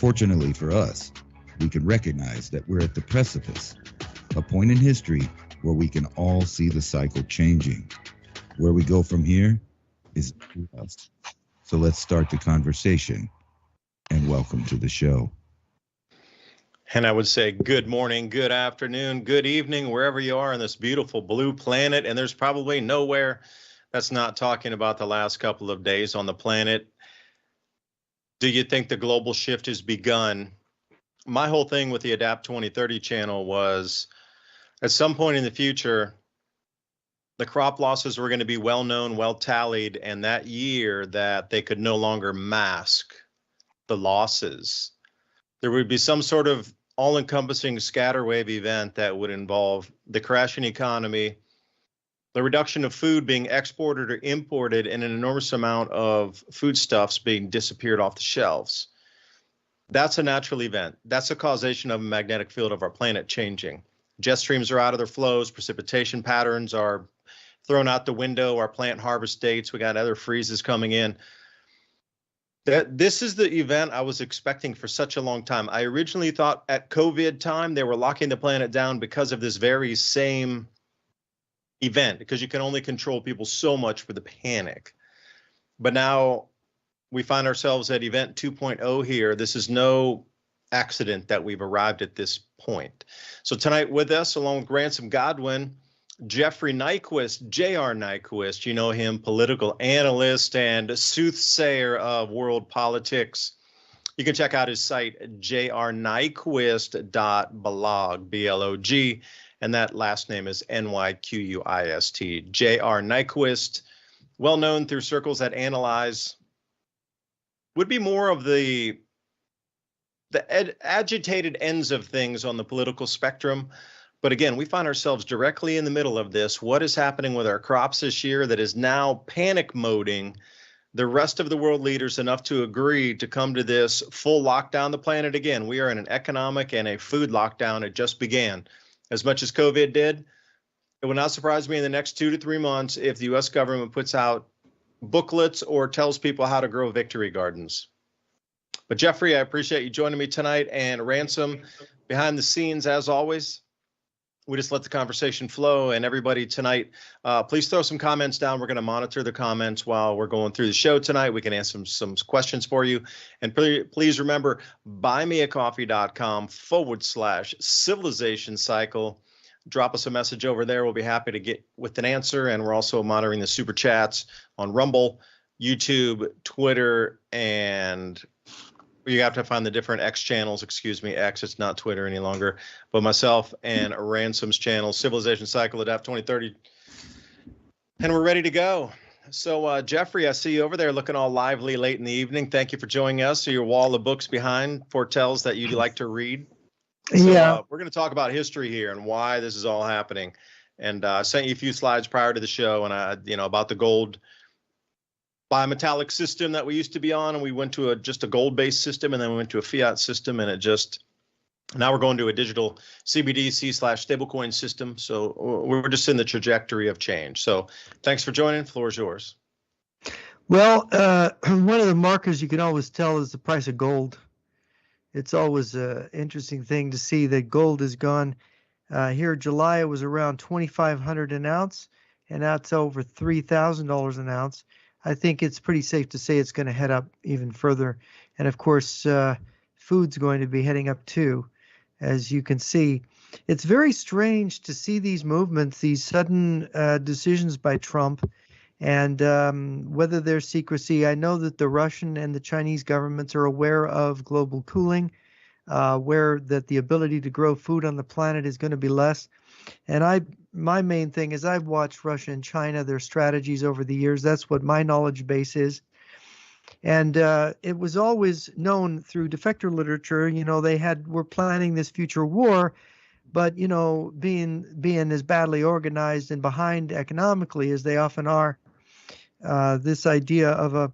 Fortunately for us, we can recognize that we're at the precipice, a point in history where we can all see the cycle changing. Where we go from here is up to us. So let's start the conversation, and welcome to the show. And I would say good morning, good afternoon, good evening, wherever you are on this beautiful blue planet. And there's probably nowhere that's not talking about the last couple of days on the planet. Do you think the global shift has begun? My whole thing with the Adapt 2030 channel was at some point in the future, the crop losses were going to be well known, well tallied, and that year that they could no longer mask the losses, there would be some sort of all-encompassing scatter wave event that would involve the crashing economy, the reduction of food being exported or imported, and an enormous amount of foodstuffs being disappeared off the shelves. That's a natural event. That's a causation of a magnetic field of our planet changing. Jet streams are out of their flows. Precipitation patterns are thrown out the window. Our plant harvest dates, we got other freezes coming in. This is the event I was expecting for such a long time. I originally thought at COVID time, they were locking the planet down because of this very same event, because you can only control people so much for the panic. But now we find ourselves at event 2.0 here. This is no accident that we've arrived at this point. So tonight with us, along with Ransom Godwin, Jeffrey Nyquist, J.R. Nyquist, you know him, political analyst and soothsayer of world politics. You can check out his site, jrnyquist.blog, B-L-O-G, and that last name is N-Y-Q-U-I-S-T. J.R. Nyquist, well known through circles that analyze, would be more of the agitated ends of things on the political spectrum. But again, we find ourselves directly in the middle of this. What is happening with our crops this year that is now panic moding the rest of the world leaders enough to agree to come to this full lockdown the planet again? We are in an economic and a food lockdown. It just began. As much as COVID did, it would not surprise me in the next 2 to 3 months if the U.S. government puts out booklets or tells people how to grow victory gardens. But Jeffrey, I appreciate you joining me tonight, and Ransom behind the scenes as always. We just let the conversation flow, and everybody tonight, please throw some comments down. We're going to monitor the comments while we're going through the show tonight. We can answer some questions for you. And please remember, buymeacoffee.com/civilization cycle. Drop us a message over there. We'll be happy to get with an answer. And we're also monitoring the super chats on Rumble, YouTube, Twitter, and you have to find the different X channels. Excuse me, X, it's not Twitter any longer. But myself and Ransom's channel, Civilization Cycle, Adapt 2030. And we're ready to go. So, Jeffrey, I see you over there looking all lively late in the evening. Thank you for joining us. So your wall of books behind foretells that you like to read. So, Yeah. We're going to talk about history here and why this is all happening. And I sent you a few slides prior to the show, and about the gold bimetallic system that we used to be on, and we went to just a gold-based system, and then we went to a fiat system, and now we're going to a digital CBDC/stablecoin system. So we're just in the trajectory of change. So thanks for joining. Floor is yours. Well, one of the markers you can always tell is the price of gold. It's always an interesting thing to see that gold has gone. Here, July, it was around $2,500 an ounce, and now it's over $3,000 an ounce. I think it's pretty safe to say it's going to head up even further. And of course, food's going to be heading up too, as you can see. It's very strange to see these movements, these sudden decisions by Trump, and whether there's secrecy. I know that the Russian and the Chinese governments are aware of global cooling, aware that the ability to grow food on the planet is going to be less. And my main thing is I've watched Russia and China, their strategies over the years. That's what my knowledge base is. And it was always known through defector literature, they were planning this future war, but, being as badly organized and behind economically as they often are, this idea of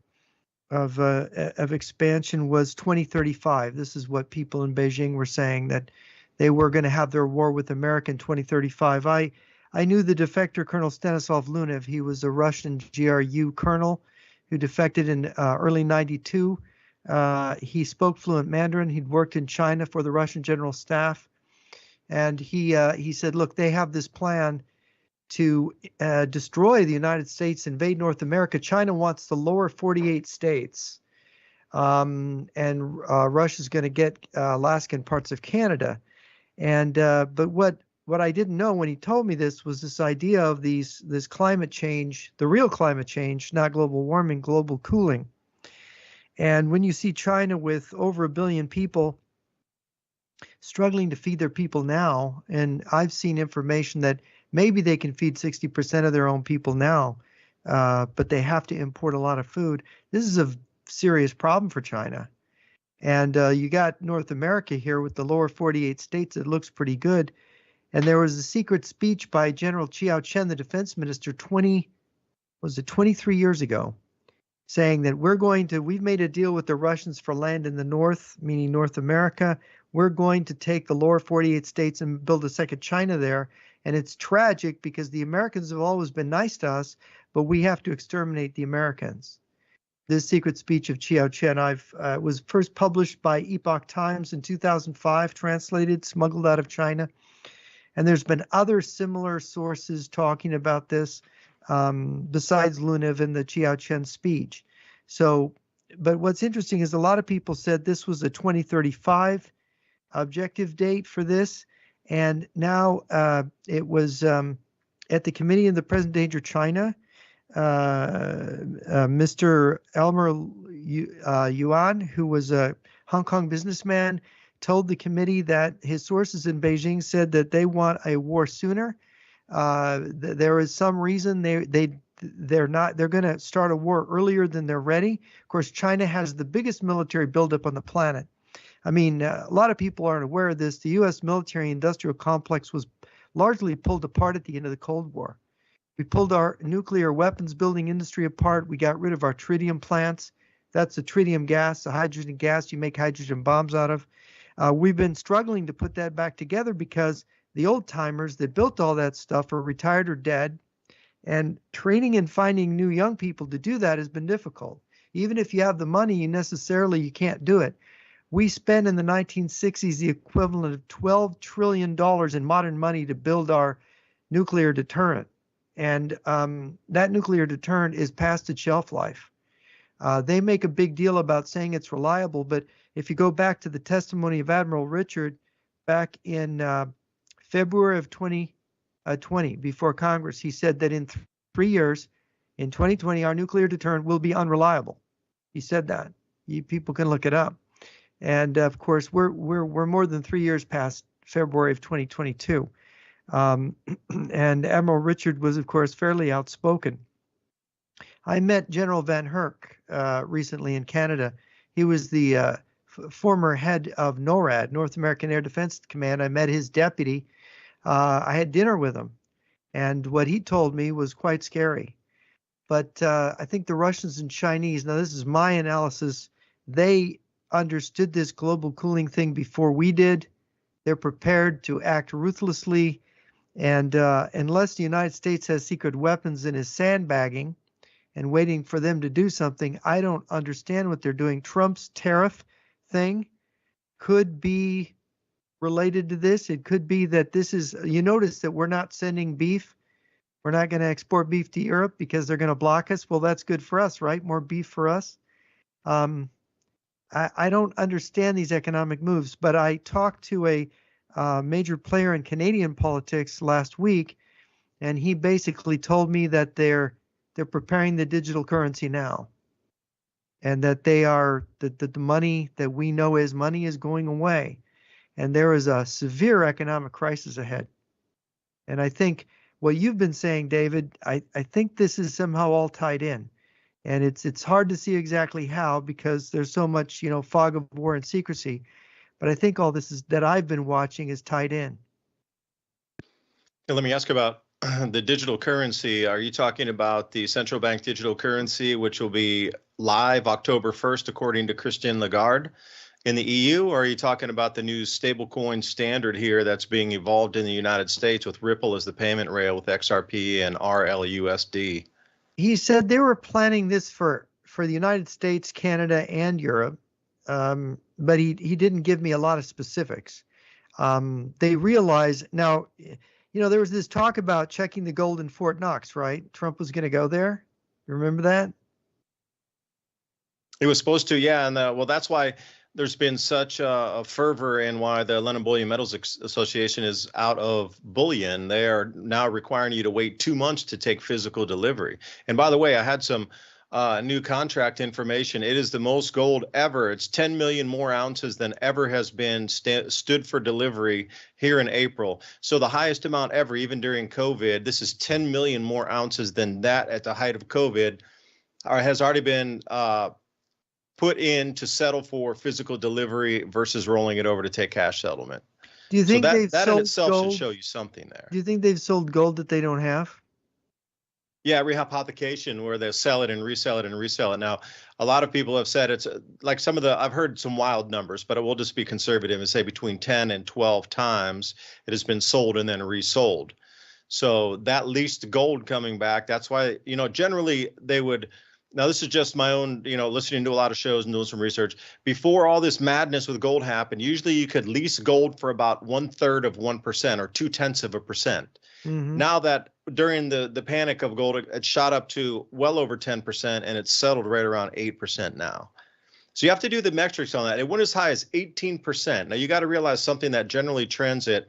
expansion was 2035. This is what people in Beijing were saying, that they were going to have their war with America in 2035. I knew the defector Colonel Stanislav Lunev. He was a Russian GRU colonel who defected in early 92 He spoke fluent Mandarin. He'd worked in China for the Russian General Staff. And he said, look, they have this plan to destroy the United States, invade North America. China wants the lower 48 states. And Russia's going to get Alaska and parts of Canada. And but what I didn't know when he told me this was this idea of this climate change, the real climate change, not global warming, global cooling. And when you see China with over 1 billion people struggling to feed their people now, and I've seen information that maybe they can feed 60% of their own people now, but they have to import a lot of food. This is a serious problem for China. And you got North America here with the lower 48 states. It looks pretty good. And there was a secret speech by General Chiao Chen, the defense minister, 23 years ago, saying that we've made a deal with the Russians for land in the north, meaning North America. We're going to take the lower 48 states and build a second China there. And it's tragic because the Americans have always been nice to us, but we have to exterminate the Americans. This secret speech of Chiao Chen was first published by Epoch Times in 2005, translated, smuggled out of China. And there's been other similar sources talking about this besides Luniv and the Chiao Chen speech. So, but what's interesting is a lot of people said this was a 2035 objective date for this. And now it was at the Committee in the Present Danger China, Mr. Elmer Yuan, who was a Hong Kong businessman, told the committee that his sources in Beijing said that they want a war sooner. There is some reason they're going to start a war earlier than they're ready. Of course, China has the biggest military buildup on the planet. I mean, a lot of people aren't aware of this. The U.S. military-industrial complex was largely pulled apart at the end of the Cold War. We pulled our nuclear weapons building industry apart. We got rid of our tritium plants. That's the tritium gas, the hydrogen gas you make hydrogen bombs out of. We've been struggling to put that back together because the old timers that built all that stuff are retired or dead. And training and finding new young people to do that has been difficult. Even if you have the money, you can't do it. We spent in the 1960s the equivalent of $12 trillion in modern money to build our nuclear deterrent. And that nuclear deterrent is past its shelf life. They make a big deal about saying it's reliable, but if you go back to the testimony of Admiral Richard back in February of 2020 before Congress, he said that in 3 years, in 2020, our nuclear deterrent will be unreliable. He said that. People can look it up. And of course, we're more than 3 years past February of 2022. And Admiral Richard was, of course, fairly outspoken. I met General Van Herk recently in Canada. He was the former head of NORAD, North American Air Defense Command. I met his deputy. I had dinner with him. And what he told me was quite scary. But I think the Russians and Chinese, now this is my analysis, they understood this global cooling thing before we did. They're prepared to act ruthlessly. And unless the United States has secret weapons and is sandbagging and waiting for them to do something, I don't understand what they're doing. Trump's tariff thing could be related to this. It could be that this is, you notice that we're not sending beef. We're not going to export beef to Europe because they're going to block us. Well, that's good for us, right? More beef for us. I don't understand these economic moves, but I talked to a major player in Canadian politics last week, and he basically told me that they're preparing the digital currency now, and that the money that we know as money is going away, and there is a severe economic crisis ahead. And I think what you've been saying, David, I think this is somehow all tied in. And it's hard to see exactly how because there's so much, fog of war and secrecy. But I think all this is that I've been watching is tied in. Let me ask about the digital currency. Are you talking about the central bank digital currency, which will be live October 1st, according to Christine Lagarde in the EU? Or are you talking about the new stablecoin standard here that's being evolved in the United States with Ripple as the payment rail with XRP and RLUSD? He said they were planning this for the United States, Canada, and Europe. but he didn't give me a lot of specifics. They realize now, there was this talk about checking the gold in Fort Knox, right? Trump was going to go there. You remember that? He was supposed to, yeah. And well, that's why there's been such a fervor and why the London Bullion Metals Association is out of bullion. They are now requiring you to wait 2 months to take physical delivery. And by the way, I had some new contract information. It is the most gold ever. It's 10 million more ounces than ever has been stood for delivery here in April. So the highest amount ever, even during COVID. This is 10 million more ounces than that at the height of COVID, has already been put in to settle for physical delivery versus rolling it over to take cash settlement. Do you think that in itself should show you something there? Do you think they've sold gold that they don't have? Yeah, rehypothecation, where they sell it and resell it and resell it. Now, a lot of people have said it's like I've heard some wild numbers, but it will just be conservative and say between 10 and 12 times it has been sold and then resold. So that leased gold coming back, that's why, generally they would. Now, this is just my own, listening to a lot of shows and doing some research. Before all this madness with gold happened, usually you could lease gold for about 1/3 of 1% or 0.2%. Mm-hmm. Now that during the panic of gold, it shot up to well over 10% and it's settled right around 8% now. So you have to do the metrics on that. It went as high as 18%. Now, you got to realize something that generally trends at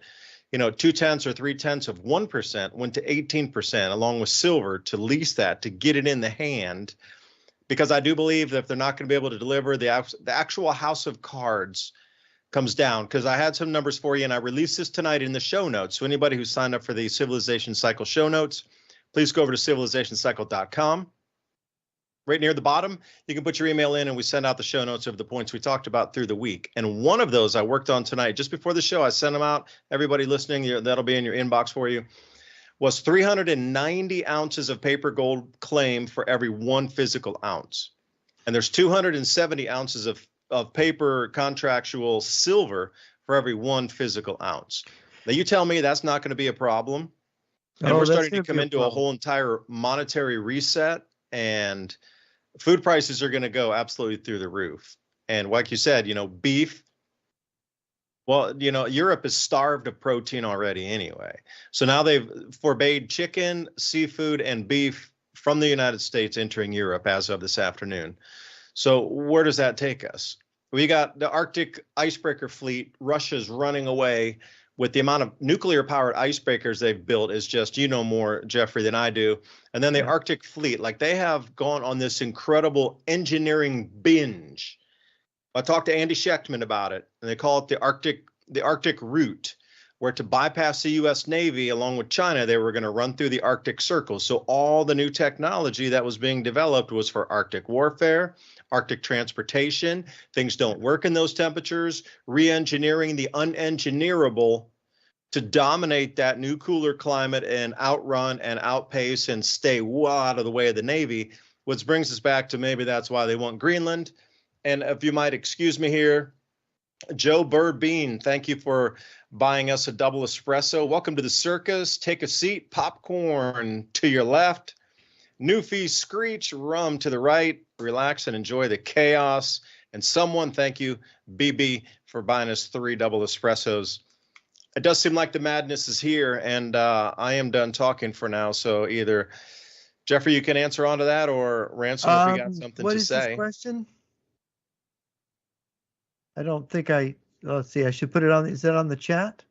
0.2 or 0.3 of 1% went to 18% along with silver to lease that, to get it in the hand, because I do believe that if they're not going to be able to deliver, the actual house of cards comes down. Because I had some numbers for you and I released this tonight in the show notes. So anybody who signed up for the Civilization Cycle show notes, please go over to civilizationcycle.com. Right near the bottom, you can put your email in and we send out the show notes of the points we talked about through the week. And one of those I worked on tonight, just before the show, I sent them out. Everybody listening, that'll be in your inbox for you, was 390 ounces of paper gold claim for every 1 physical ounce. And there's 270 ounces of paper contractual silver for every 1 physical ounce. Now you tell me that's not going to be a problem. And we're starting to come into a whole entire monetary reset, and food prices are going to go absolutely through the roof. And like you said, beef, well, Europe is starved of protein already anyway. So now they've forbade chicken, seafood, and beef from the United States entering Europe as of this afternoon. So where does that take us? We got the Arctic icebreaker fleet. Russia's running away with the amount of nuclear powered icebreakers they've built is just, more, Jeffrey, than I do. And then the Arctic fleet, like they have gone on this incredible engineering binge. I talked to Andy Schechtman about it, and they call it the Arctic route, where to bypass the U.S. Navy along with China, they were going to run through the Arctic Circle. So all the new technology that was being developed was for Arctic warfare, Arctic transportation. Things don't work in those temperatures. Re-engineering the unengineerable to dominate that new cooler climate and outrun and outpace and stay well out of the way of the Navy, which brings us back to maybe that's why they want Greenland. And if you might excuse me here, Joe Burbean, thank you for buying us a double espresso. Welcome to the circus. Take a seat. Popcorn to your left. Newfie Screech, rum to the right. Relax and enjoy the chaos. And someone, thank you, BB, for buying us 3 double espressos. It does seem like the madness is here, and I am done talking for now. So either Jeffrey, you can answer onto that, or Ransom, if you got something to say. What is this question? I don't think let's see, I should put it on, is that on the chat?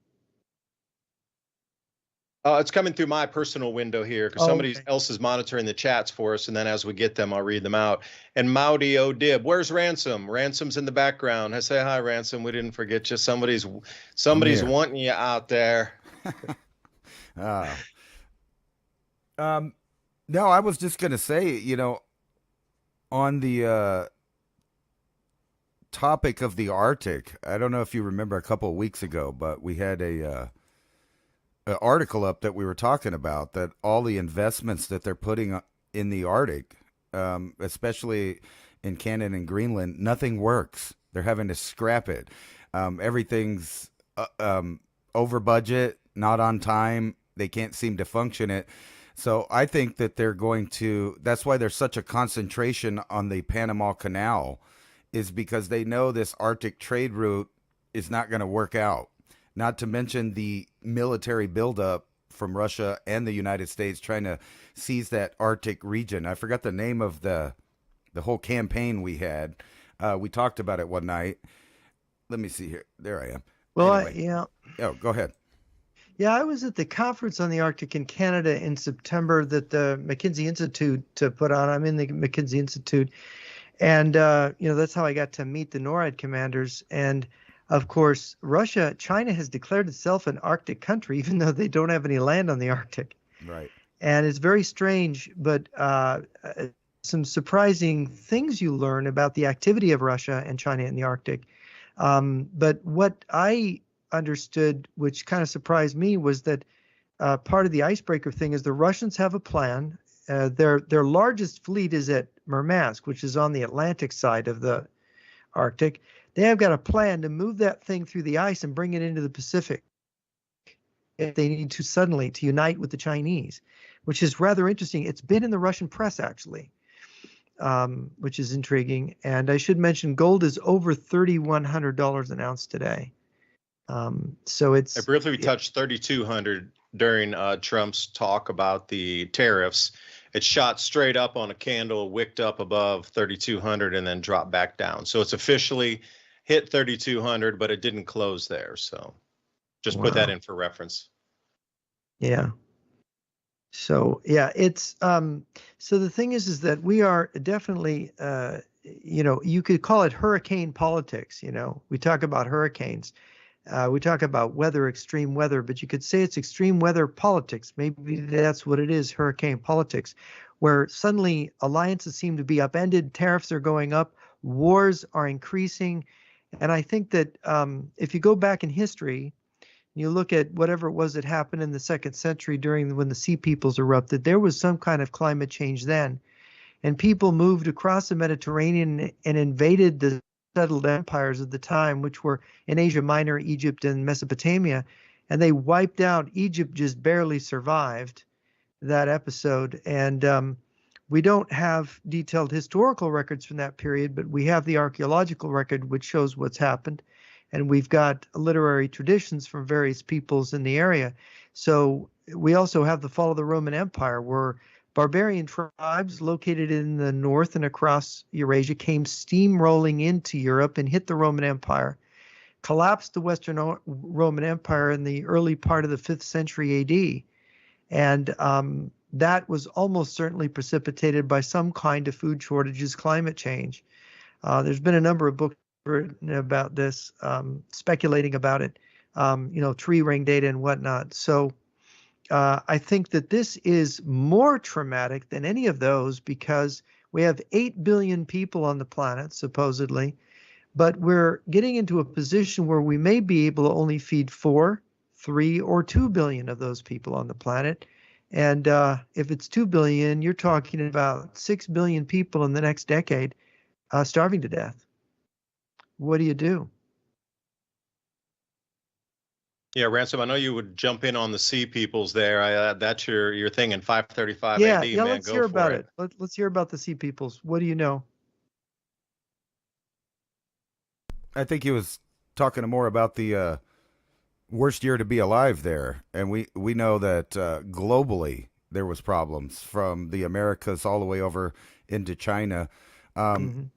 It's coming through my personal window here because somebody else is monitoring the chats for us. And then as we get them, I'll read them out. And Maudi O'Dib, where's Ransom? Ransom's in the background. I say hi, Ransom. We didn't forget you. Somebody's wanting you out there. No, I was just going to say, on the topic of the Arctic, I don't know if you remember a couple of weeks ago, but we had an article up that we were talking about that all the investments that they're putting in the Arctic, especially in Canada and Greenland, nothing works. They're having to scrap it. Everything's over budget, not on time. They can't seem to function it. So I think that that's why there's such a concentration on the Panama Canal is because they know this Arctic trade route is not going to work out. Not to mention the military buildup from Russia and the United States trying to seize that Arctic region. I forgot the name of the whole campaign we had. We talked about it one night. Let me see here. There I am. Well, Anyway. yeah. Oh, go ahead. Yeah, I was at the conference on the Arctic in Canada in September that the McKinsey Institute put on. I'm in the McKinsey Institute. And, that's how I got to meet the NORAD commanders. And, of course, China has declared itself an Arctic country, even though they don't have any land on the Arctic. Right. And it's very strange, but some surprising things you learn about the activity of Russia and China in the Arctic. But what I understood, which kind of surprised me, was that part of the icebreaker thing is the Russians have a plan. Their largest fleet is at Murmansk, which is on the Atlantic side of the Arctic. They have got a plan to move that thing through the ice and bring it into the Pacific if they need to suddenly to unite with the Chinese, which is rather interesting. It's been in the Russian press, actually, which is intriguing. And I should mention gold is over $3,100 an ounce today. So it's... I briefly touched 3,200 during Trump's talk about the tariffs. It shot straight up on a candle, wicked up above 3,200, and then dropped back down. So it's officially hit 3,200, but it didn't close there. So just put that in for reference. Yeah. So yeah, it's so the thing is that we are definitely you could call it hurricane politics. We talk about hurricanes. We talk about weather, extreme weather, but you could say it's extreme weather politics. Maybe that's what it is, hurricane politics, where suddenly alliances seem to be upended, tariffs are going up, wars are increasing. And I think that if you go back in history, you look at whatever it was that happened in the 2nd century when the Sea Peoples erupted, there was some kind of climate change then. And people moved across the Mediterranean and invaded the settled empires of the time, which were in Asia Minor, Egypt, and Mesopotamia, and they wiped out. Egypt just barely survived that episode, and we don't have detailed historical records from that period, but we have the archaeological record, which shows what's happened, and we've got literary traditions from various peoples in the area. So we also have the fall of the Roman Empire, where barbarian tribes located in the north and across Eurasia came steamrolling into Europe and hit the Roman Empire, collapsed the Western Roman Empire in the early part of the 5th century AD. And that was almost certainly precipitated by some kind of food shortages, climate change. There's been a number of books written about this, speculating about it, tree ring data and whatnot. So I think that this is more traumatic than any of those because we have 8 billion people on the planet, supposedly, but we're getting into a position where we may be able to only feed 4, 3, or 2 billion of those people on the planet. And if it's 2 billion, you're talking about 6 billion people in the next decade starving to death. What do you do? Yeah, Ransom, I know you would jump in on the Sea Peoples there. That's your thing in 535 yeah, AD, yeah, man. let's Go hear for about it. Let's hear about the Sea Peoples. What do you know? I think he was talking more about the worst year to be alive there. And we know that globally there was problems from the Americas all the way over into China.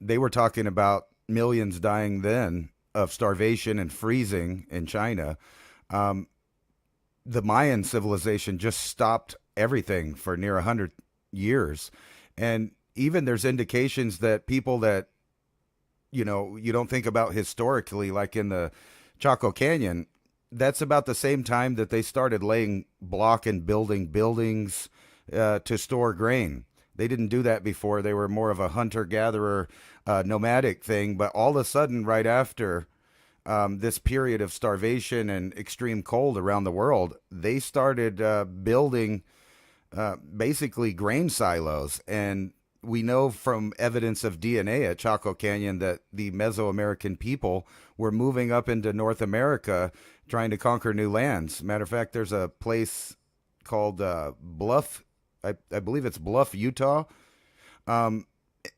They were talking about millions dying then of starvation and freezing in China. The Mayan civilization just stopped everything for near 100 years. And even there's indications that people that, you don't think about historically, like in the Chaco Canyon, that's about the same time that they started laying block and building buildings to store grain. They didn't do that before. They were more of a hunter-gatherer, nomadic thing. But all of a sudden, right after this period of starvation and extreme cold around the world, they started building basically grain silos. And we know from evidence of DNA at Chaco Canyon that the Mesoamerican people were moving up into North America trying to conquer new lands. Matter of fact, there's a place called Bluff, I believe it's Bluff, Utah.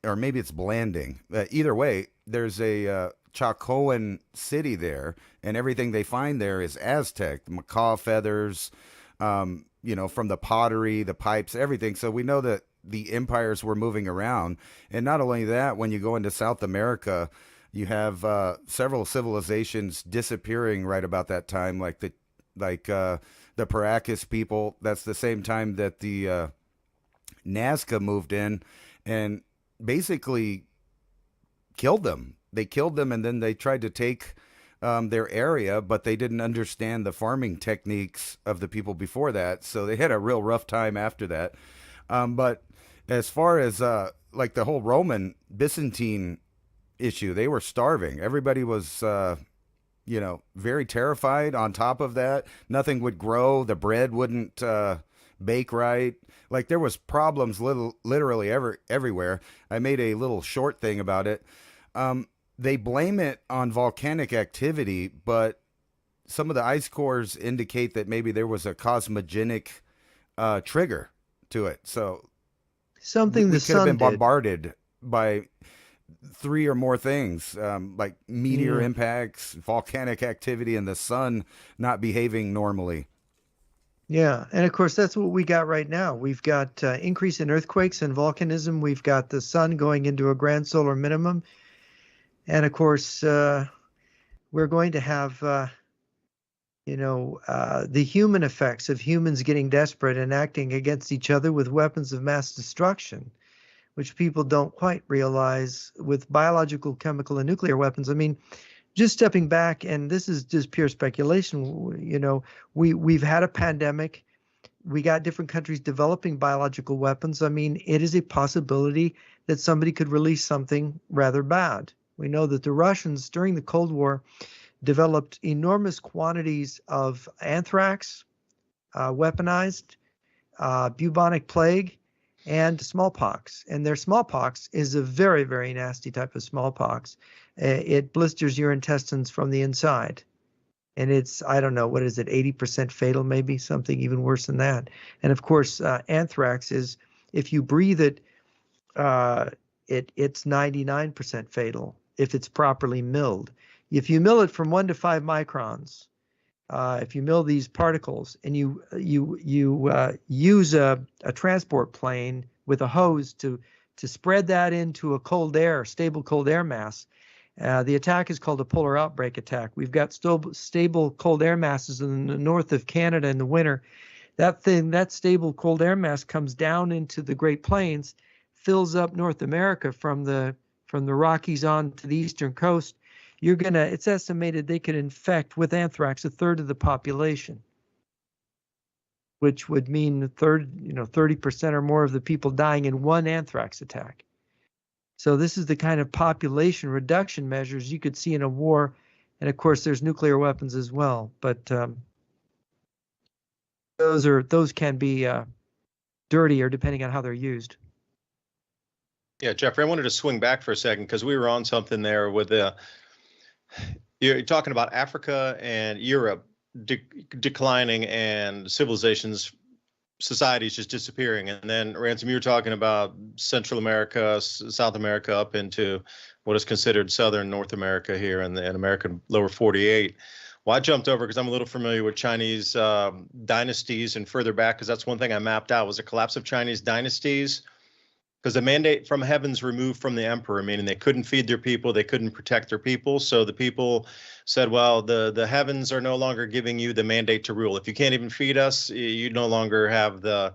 or maybe it's Blanding. Either way, there's a Chacoan city there, and everything they find there is Aztec, the macaw feathers, from the pottery, the pipes, everything. So we know that the empires were moving around. And not only that, when you go into South America, you have several civilizations disappearing right about that time, like the Paracas people. That's the same time that the Nazca moved in and basically killed them. They killed them, and then they tried to take their area, but they didn't understand the farming techniques of the people before that. So they had a real rough time after that. But as far as like the whole Roman Byzantine issue, they were starving. Everybody was, very terrified. On top of that, nothing would grow. The bread wouldn't bake right. Like there was problems literally everywhere. I made a little short thing about it. They blame it on volcanic activity, but some of the ice cores indicate that maybe there was a cosmogenic trigger to it. So something we the could have sun been did. bombarded by 3 or more things, like meteor impacts, volcanic activity, and the sun not behaving normally. Yeah, and of course that's what we got right now. We've got increase in earthquakes and volcanism. We've got the sun going into a grand solar minimum, and of course we're going to have the human effects of humans getting desperate and acting against each other with weapons of mass destruction, which people don't quite realize with biological, chemical, and nuclear weapons. I mean, just stepping back, and this is just pure speculation, we've had a pandemic. We got different countries developing biological weapons. I mean, it is a possibility that somebody could release something rather bad. We know that the Russians during the Cold War developed enormous quantities of anthrax, weaponized, bubonic plague, and smallpox. And their smallpox is a very, very nasty type of smallpox. It blisters your intestines from the inside. And it's, I don't know, what is it, 80% fatal, maybe something even worse than that. And of course, anthrax is, if you breathe it, it's 99% fatal if it's properly milled. If you mill it from 1 to 5 microns, if you mill these particles and you use a transport plane with a hose to spread that into a stable cold air mass, the attack is called a polar outbreak attack. We've got stable cold air masses in the north of Canada in the winter. That stable cold air mass comes down into the Great Plains, fills up North America from the Rockies on to the eastern coast. It's estimated they could infect with anthrax 1/3 of the population, which would mean 30% or more of the people dying in one anthrax attack. So this is the kind of population reduction measures you could see in a war. And of course, there's nuclear weapons as well. But those can be dirtier depending on how they're used. Yeah, Jeffrey, I wanted to swing back for a second because we were on something there with you're talking about Africa and Europe declining and societies just disappearing. And then, Ransom, you were talking about Central America, South America, up into what is considered Southern North America here in the American lower 48. Well, I jumped over because I'm a little familiar with Chinese dynasties and further back, because that's one thing I mapped out was the collapse of Chinese dynasties. Because the mandate from heaven's removed from the emperor, meaning they couldn't feed their people, they couldn't protect their people. So the people said, well, the heavens are no longer giving you the mandate to rule. If you can't even feed us, you no longer have the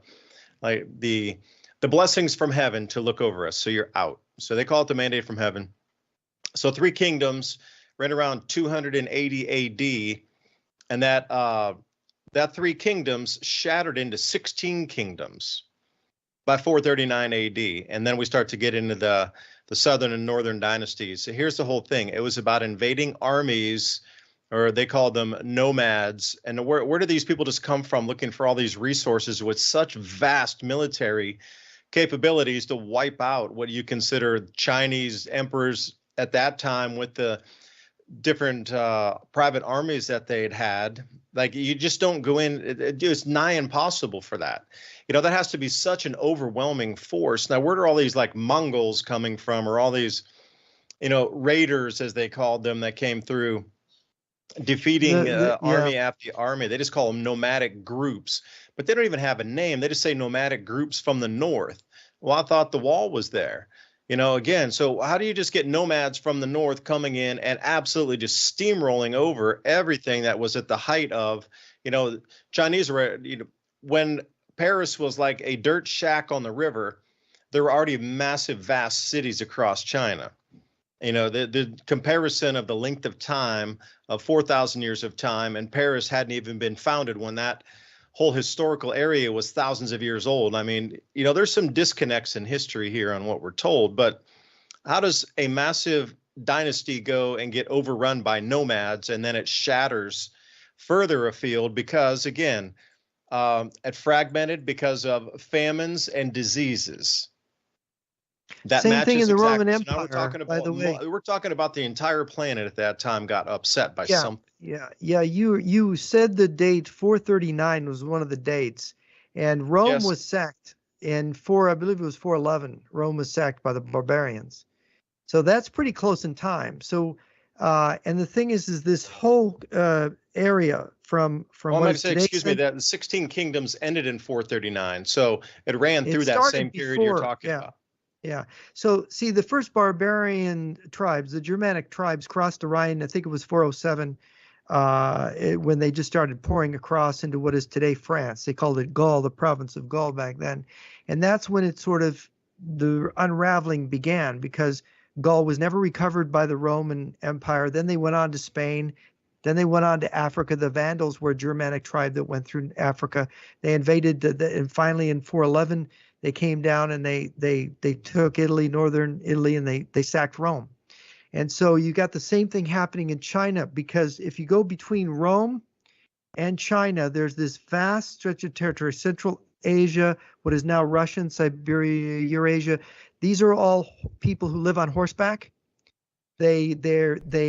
blessings from heaven to look over us. So you're out. So they call it the mandate from heaven. So 3 kingdoms right around 280 AD, and that 3 kingdoms shattered into 16 kingdoms by 439 AD. And then we start to get into the southern and northern dynasties. So here's the whole thing. It was about invading armies, or they called them nomads. And where do these people just come from looking for all these resources with such vast military capabilities to wipe out what you consider Chinese emperors at that time with the different private armies that they'd had Like you just don't go in. It's nigh impossible for that. That has to be such an overwhelming force. Now, where are all these like Mongols coming from, or all these, raiders, as they called them, that came through defeating army after army? They just call them nomadic groups, but they don't even have a name. They just say nomadic groups from the north. Well, I thought the wall was there. Again, so how do you just get nomads from the north coming in and absolutely just steamrolling over everything that was at the height of, Chinese were, when Paris was like a dirt shack on the river, there were already massive, vast cities across China. The comparison of the length of time of 4,000 years of time, and Paris hadn't even been founded when that whole historical area was thousands of years old. I mean, there's some disconnects in history here on what we're told, but how does a massive dynasty go and get overrun by nomads, and then it shatters further afield because, again, it fragmented because of famines and diseases? That same thing in the Roman Empire. Now we're talking about, by the way, we're talking about the entire planet at that time got upset by something. Yeah. You said the date 439 was one of the dates, and Rome was sacked in I believe it was 411. Rome was sacked by the barbarians, so that's pretty close in time. So, and the thing is this whole area from. Well, I say, excuse me, that the 16 kingdoms ended in 439, so it ran through that same period you're talking about. Yeah. So see, the first barbarian tribes, the Germanic tribes, crossed the Rhine. I think it was 407 when they just started pouring across into what is today France. They called it Gaul, the province of Gaul back then. And that's when it sort of, the unraveling began, because Gaul was never recovered by the Roman Empire. Then they went on to Spain. Then they went on to Africa. The Vandals were a Germanic tribe that went through Africa. They invaded, and finally in 411, they came down and they took Italy, northern Italy, and they sacked Rome. And so you got the same thing happening in China, because if you go between Rome and China, there's this vast stretch of territory, Central Asia, what is now Russian, Siberia, Eurasia. These are all people who live on horseback. They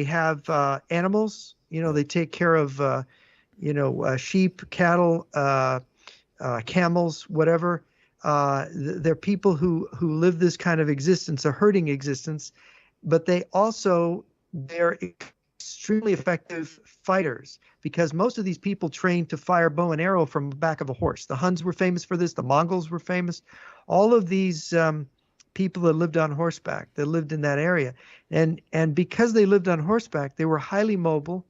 have animals. They take care of sheep, cattle, camels, whatever. They're people who live this kind of existence, a herding existence, but they're extremely effective fighters, because most of these people trained to fire bow and arrow from the back of a horse. The Huns were famous for this. The Mongols were famous. All of these people that lived on horseback, that lived in that area. And because they lived on horseback, they were highly mobile,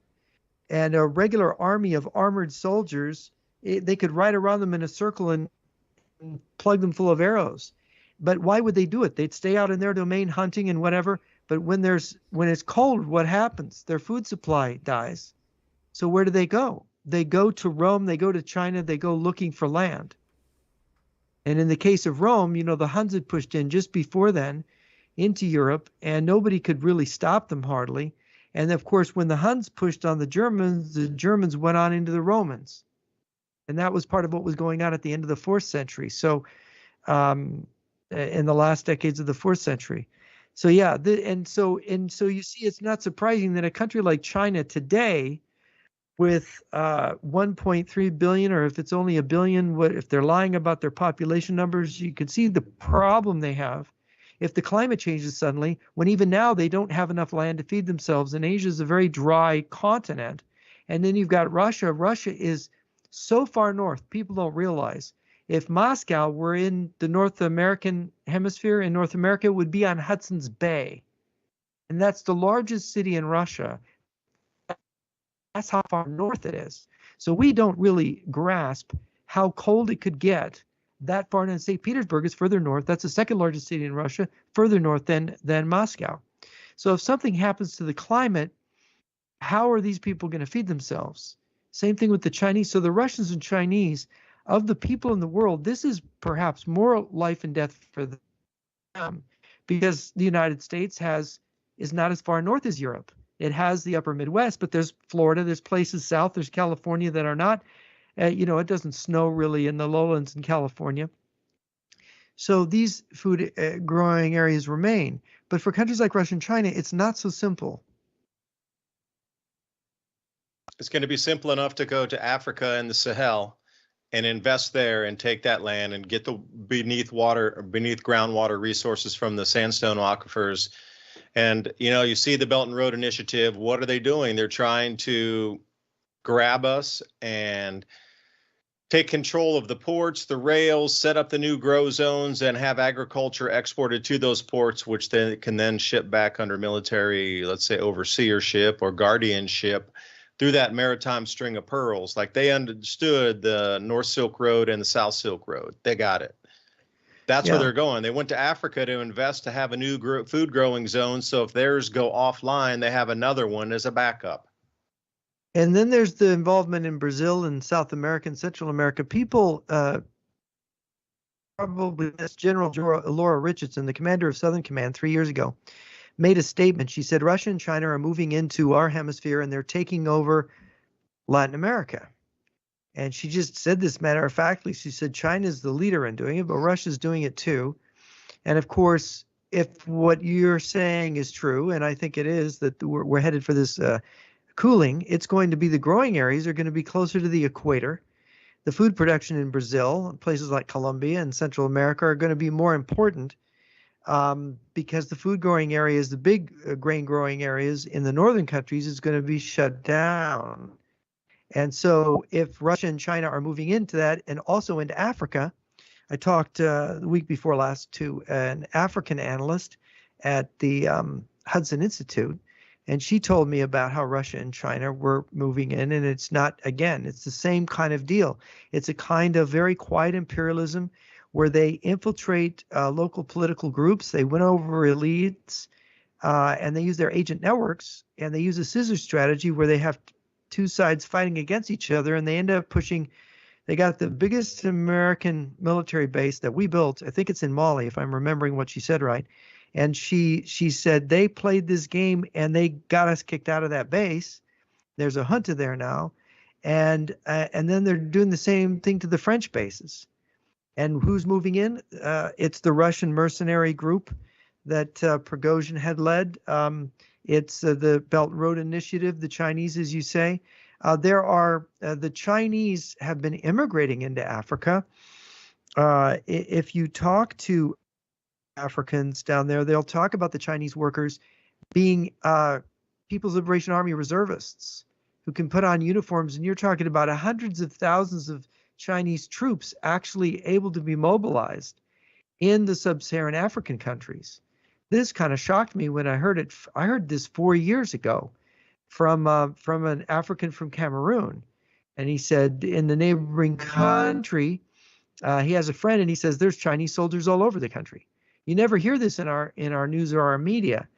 and a regular army of armored soldiers, they could ride around them in a circle and plug them full of arrows. But why would they do it? They'd stay out in their domain hunting and whatever. But when it's cold, what happens? Their food supply dies. So where do they go? They go to Rome, they go to China, they go looking for land. And in the case of Rome, the Huns had pushed in just before then into Europe, and nobody could really stop them hardly. And of course, when the Huns pushed on the Germans went on into the Romans. And that was part of what was going on at the end of the 4th century. So in the last decades of the 4th century. So yeah, so you see, it's not surprising that a country like China today, with 1.3 billion, or if it's only a billion, if they're lying about their population numbers, you can see the problem they have. If the climate changes suddenly, when even now they don't have enough land to feed themselves, and Asia is a very dry continent, and then you've got Russia. Russia is so far north, people don't realize. If Moscow were in the North American hemisphere, in North America, it would be on Hudson's Bay. And that's the largest city in Russia. That's how far north it is. So we don't really grasp how cold it could get that far. And St. Petersburg is further north. That's the second largest city in Russia, further north than Moscow. So if something happens to the climate, how are these people going to feed themselves? Same thing with the Chinese. So the Russians and Chinese, of the people in the world, this is perhaps more life and death for them, because the United States is not as far north as Europe. It has the upper Midwest, but there's Florida, there's places south, there's California that are not, it doesn't snow really in the lowlands in California. So these food growing areas remain. But for countries like Russia and China, it's not so simple. It's going to be simple enough to go to Africa and the Sahel and invest there and take that land and get the beneath groundwater resources from the sandstone aquifers. And, you see the Belt and Road Initiative. What are they doing? They're trying to grab us and take control of the ports, the rails, set up the new grow zones, and have agriculture exported to those ports, which they can then ship back under military, let's say, overseership or guardianship through that maritime string of pearls. Like they understood the North Silk Road and the South Silk Road. They got it. That's where they're going. They went to Africa to invest to have a new food growing zone. So if theirs go offline, they have another one as a backup. And then there's the involvement in Brazil and South America and Central America. People, probably this General Laura Richardson, the commander of Southern Command 3 years ago, made a statement. She said, Russia and China are moving into our hemisphere and they're taking over Latin America. And she just said this matter of factly. She said China's the leader in doing it, but Russia's doing it too. And of course, if what you're saying is true, and I think it is, that we're headed for this cooling, it's going to be the growing areas are going to be closer to the equator. The food production in Brazil, places like Colombia and Central America are going to be more important because the food growing areas, the big grain growing areas in the northern countries is going to be shut down. And so if Russia and China are moving into that and also into Africa, I talked the week before last to an African analyst at the Hudson Institute, and she told me about how Russia and China were moving in, and it's not, again, it's the same kind of deal. It's a kind of very quiet imperialism where they infiltrate local political groups. They win over elites, and they use their agent networks, and they use a scissor strategy where they have two sides fighting against each other, and they end up pushing. They got the biggest American military base that we built. I think it's in Mali, if I'm remembering what she said right. And she said they played this game and they got us kicked out of that base. There's a junta there now, and then they're doing the same thing to the French bases. And who's moving in? It's the Russian mercenary group that Prigozhin had led. It's the Belt and Road Initiative, the Chinese, as you say. The Chinese have been immigrating into Africa. If you talk to Africans down there, they'll talk about the Chinese workers being People's Liberation Army reservists who can put on uniforms. And you're talking about hundreds of thousands of Chinese troops actually able to be mobilized in the sub-Saharan African countries. This kind of shocked me when I heard it. I heard this 4 years ago from an African from Cameroon. And he said in the neighboring country, he has a friend and he says there's Chinese soldiers all over the country. You never hear this in our news or our media,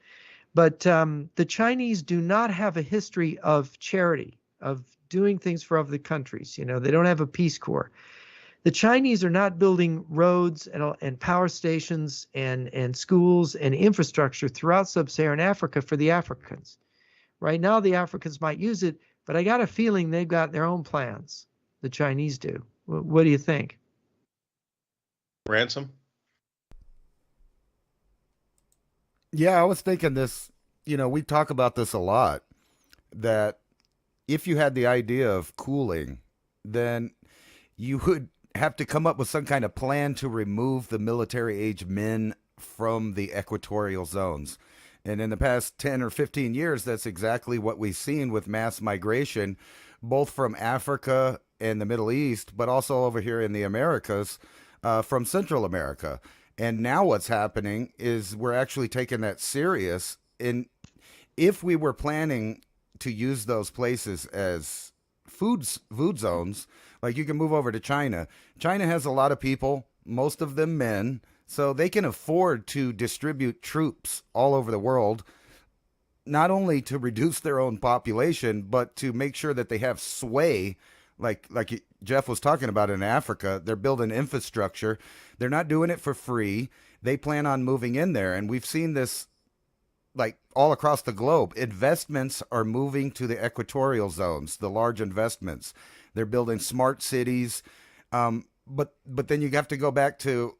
but the Chinese do not have a history of charity, of doing things for other countries. They don't have a Peace Corps. The Chinese are not building roads and power stations and schools and infrastructure throughout sub-Saharan Africa for the Africans. Right now, the Africans might use it, but I got a feeling they've got their own plans. The Chinese do. What do you think? Ransom? Yeah, I was thinking this, we talk about this a lot, that if you had the idea of cooling, then you would have to come up with some kind of plan to remove the military age men from the equatorial zones. And in the past 10 or 15 years, that's exactly what we've seen with mass migration, both from Africa and the Middle East, but also over here in the Americas, from Central America. And now what's happening is we're actually taking that serious. And if we were planning to use those places as food zones, like you can move over to China. China has a lot of people, most of them men, so they can afford to distribute troops all over the world, not only to reduce their own population, but to make sure that they have sway, like Jeff was talking about in Africa. They're building infrastructure. They're not doing it for free. They plan on moving in there. And we've seen this like all across the globe. Investments are moving to the equatorial zones, the large investments. They're building smart cities. But then you have to go back to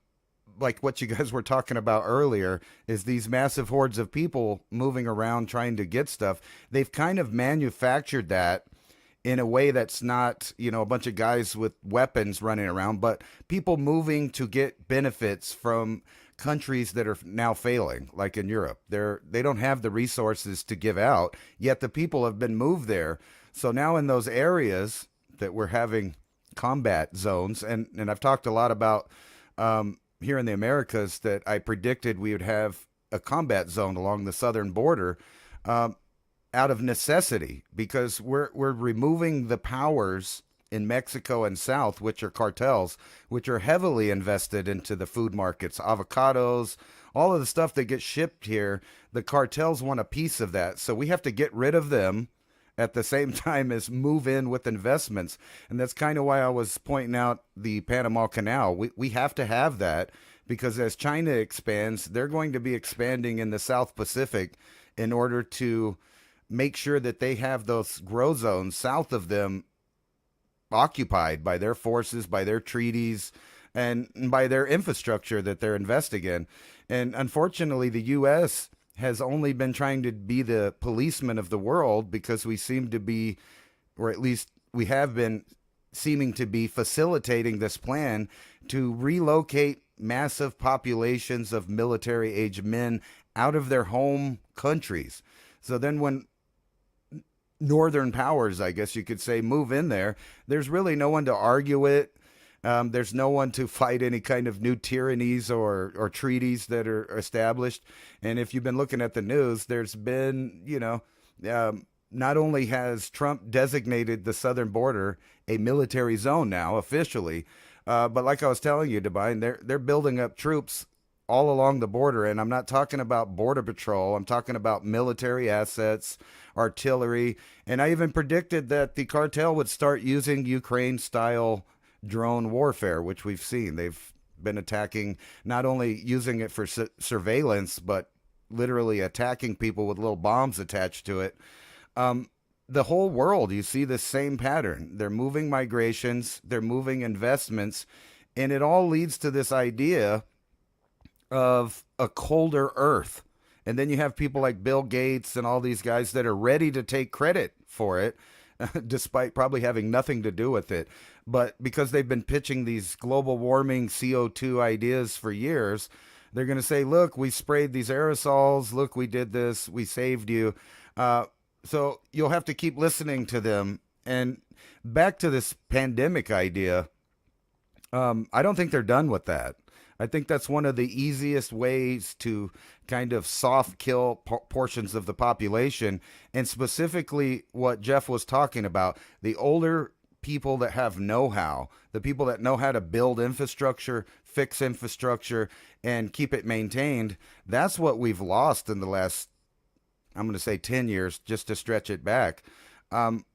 like what you guys were talking about earlier, is these massive hordes of people moving around trying to get stuff. They've kind of manufactured that in a way that's not, a bunch of guys with weapons running around, but people moving to get benefits from countries that are now failing, like in Europe. They don't have the resources to give out, yet the people have been moved there. So now in those areas that we're having combat zones, and I've talked a lot about here in the Americas that I predicted we would have a combat zone along the southern border out of necessity, because we're removing the powers in Mexico and South, which are cartels, which are heavily invested into the food markets, avocados, all of the stuff that gets shipped here. The cartels want a piece of that. So we have to get rid of them at the same time as move in with investments. And that's kind of why I was pointing out the Panama Canal. We have to have that, because as China expands, they're going to be expanding in the South Pacific in order to make sure that they have those grow zones south of them occupied by their forces, by their treaties, and by their infrastructure that they're investing in. And unfortunately, the U.S. has only been trying to be the policeman of the world, because we seem to be, or at least we have been seeming to be facilitating this plan to relocate massive populations of military-age men out of their home countries. So then when northern powers, I guess you could say, move in there, there's really no one to argue it. There's no one to fight any kind of new tyrannies or treaties that are established. And if you've been looking at the news, there's been, not only has Trump designated the southern border a military zone now officially, but like I was telling you, Devine, they're building up troops all along the border. And I'm not talking about border patrol. I'm talking about military assets, artillery. And I even predicted that the cartel would start using Ukraine-style drone warfare, which we've seen. They've been attacking, not only using it for surveillance, but literally attacking people with little bombs attached to it. The whole world, you see the same pattern. They're moving migrations, they're moving investments, and it all leads to this idea of a colder Earth. And then you have people like Bill Gates and all these guys that are ready to take credit for it, despite probably having nothing to do with it. But because they've been pitching these global warming CO2 ideas for years, they're going to say, look, we sprayed these aerosols. Look, we did this. We saved you. So you'll have to keep listening to them. And back to this pandemic idea, I don't think they're done with that. I think that's one of the easiest ways to kind of soft kill portions of the population. And specifically what Jeff was talking about, the older people that have know-how, the people that know how to build infrastructure, fix infrastructure, and keep it maintained. That's what we've lost in the last, I'm going to say 10 years, just to stretch it back.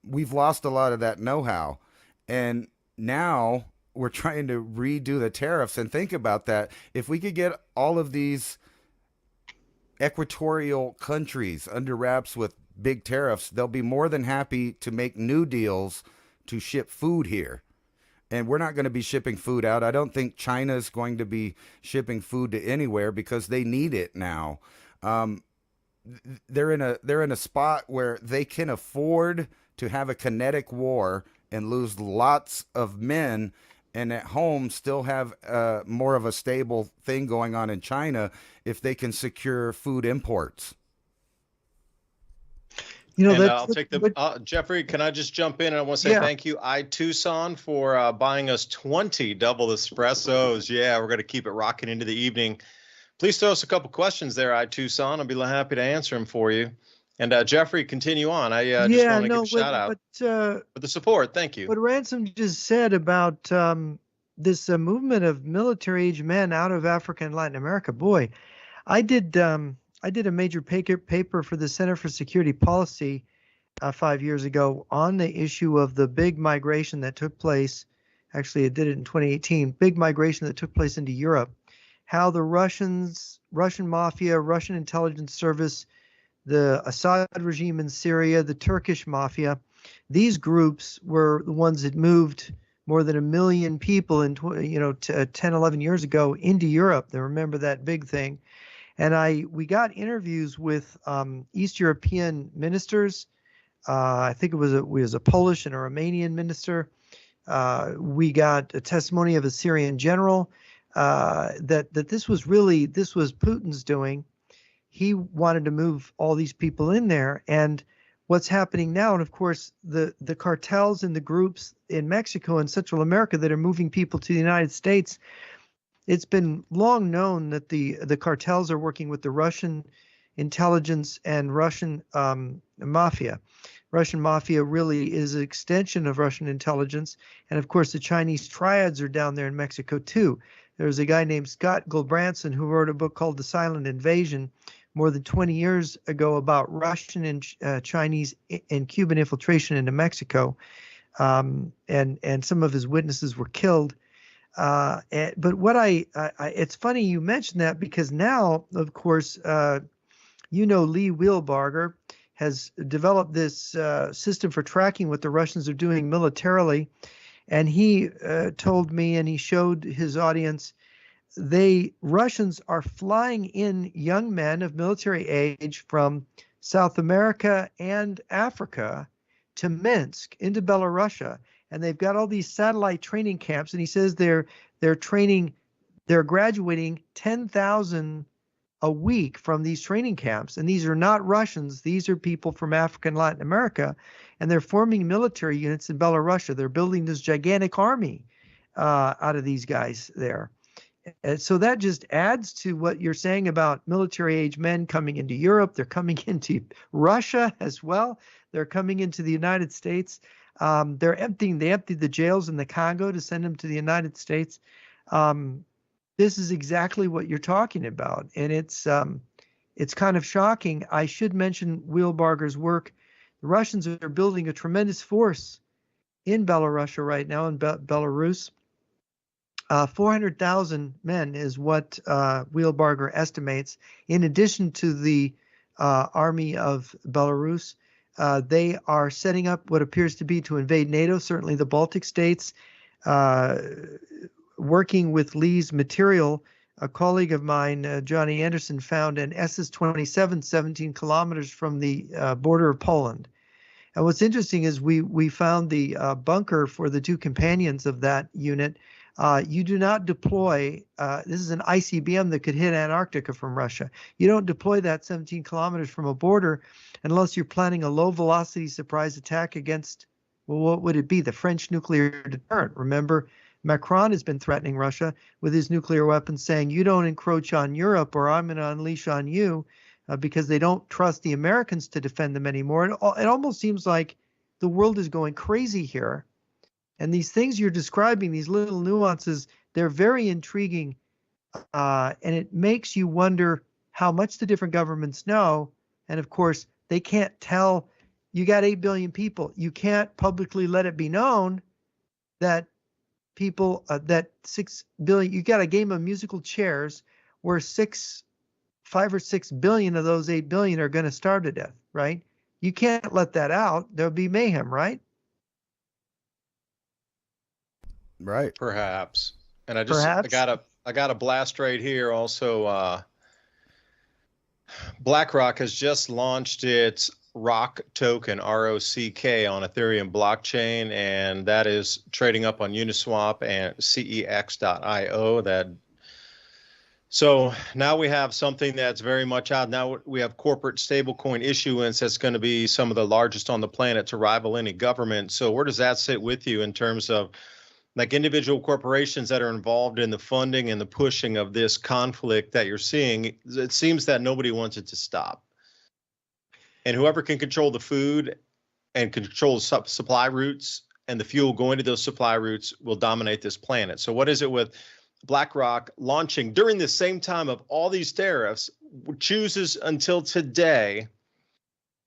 We've lost a lot of that know-how. And now we're trying to redo the tariffs. And think about that. If we could get all of these equatorial countries under wraps with big tariffs, they'll be more than happy to make new deals to ship food here. And we're not going to be shipping food out. I don't think China is going to be shipping food to anywhere because they need it now. They're in a spot where they can afford to have a kinetic war and lose lots of men, and at home still have more of a stable thing going on in China if they can secure food imports. I'll take Jeffrey, can I just jump in? And I want to say thank you, Tucson, for buying us 20 double espressos. Yeah, we're going to keep it rocking into the evening. Please throw us a couple questions there, Tucson. I'll be happy to answer them for you. And Jeffrey, continue on. I just want to give a shout out for the support. Thank you. What Ransom just said about this movement of military-age men out of Africa and Latin America, boy, I did a major paper for the Center for Security Policy 5 years ago on the issue of the big migration that took place. Actually, it did it in 2018. Big migration that took place into Europe. How the Russian mafia, Russian intelligence service, the Assad regime in Syria, the Turkish mafia, these groups were the ones that moved more than 1 million people in 10, 11 years ago into Europe. They remember that big thing. And we got interviews with East European ministers, I think it was a Polish and a Romanian minister. We got a testimony of a Syrian general that this was Putin's doing. He wanted to move all these people in there, and what's happening now, and of course the cartels and the groups in Mexico and Central America that are moving people to the United States. It's been long known that the cartels are working with the Russian intelligence and Russian mafia. Russian mafia really is an extension of Russian intelligence. And of course, the Chinese triads are down there in Mexico too. There's a guy named Scott Gulbranson who wrote a book called The Silent Invasion more than 20 years ago about Russian and Chinese and Cuban infiltration into Mexico. And some of his witnesses were killed. But what it's funny you mentioned that, because now, of course, Lee Wheelbarger has developed this system for tracking what the Russians are doing militarily. And he told me, and he showed his audience, Russians are flying in young men of military age from South America and Africa to Minsk into Belarusia. And they've got all these satellite training camps. And he says they're graduating 10,000 a week from these training camps. And these are not Russians. These are people from Africa and Latin America. And they're forming military units in Belarusia. They're building this gigantic army out of these guys there. And so that just adds to what you're saying about military age men coming into Europe. They're coming into Russia as well. They're coming into the United States. They emptied the jails in the Congo to send them to the United States. This is exactly what you're talking about. And it's kind of shocking. I should mention Wheelbarger's work. The Russians are building a tremendous force in Belarusia right now, in Belarus. 400,000 men is what Wheelbarger estimates. In addition to the army of Belarus, they are setting up what appears to be to invade NATO, certainly the Baltic states, working with Lee's material. A colleague of mine, Johnny Anderson, found an SS-27 17 kilometers from the border of Poland. And what's interesting is we found the bunker for the two companions of that unit. You do not deploy, this is an ICBM that could hit Antarctica from Russia. You don't deploy that 17 kilometers from a border unless you're planning a low velocity surprise attack against, well, what would it be? The French nuclear deterrent. Remember, Macron has been threatening Russia with his nuclear weapons, saying, you don't encroach on Europe or I'm going to unleash on you, because they don't trust the Americans to defend them anymore. It almost seems like the world is going crazy here. And these things you're describing, these little nuances, they're very intriguing. And it makes you wonder how much the different governments know. And of course, they can't tell. You got 8 billion people. You can't publicly let it be known that people, that 6 billion, you got a game of musical chairs where 5 or 6 billion of those 8 billion are going to starve to death, right? You can't let that out. There'll be mayhem, right? Right. Perhaps. And I got a blast right here. Also, BlackRock has just launched its ROCK token, ROCK, on Ethereum blockchain, and that is trading up on Uniswap and CEX.io. So now we have something that's very much out. Now we have corporate stablecoin issuance that's going to be some of the largest on the planet to rival any government. So where does that sit with you in terms of like individual corporations that are involved in the funding and the pushing of this conflict that you're seeing? It seems that nobody wants it to stop. And whoever can control the food and control the supply routes and the fuel going to those supply routes will dominate this planet. So what is it with BlackRock launching during the same time of all these tariffs, chooses until today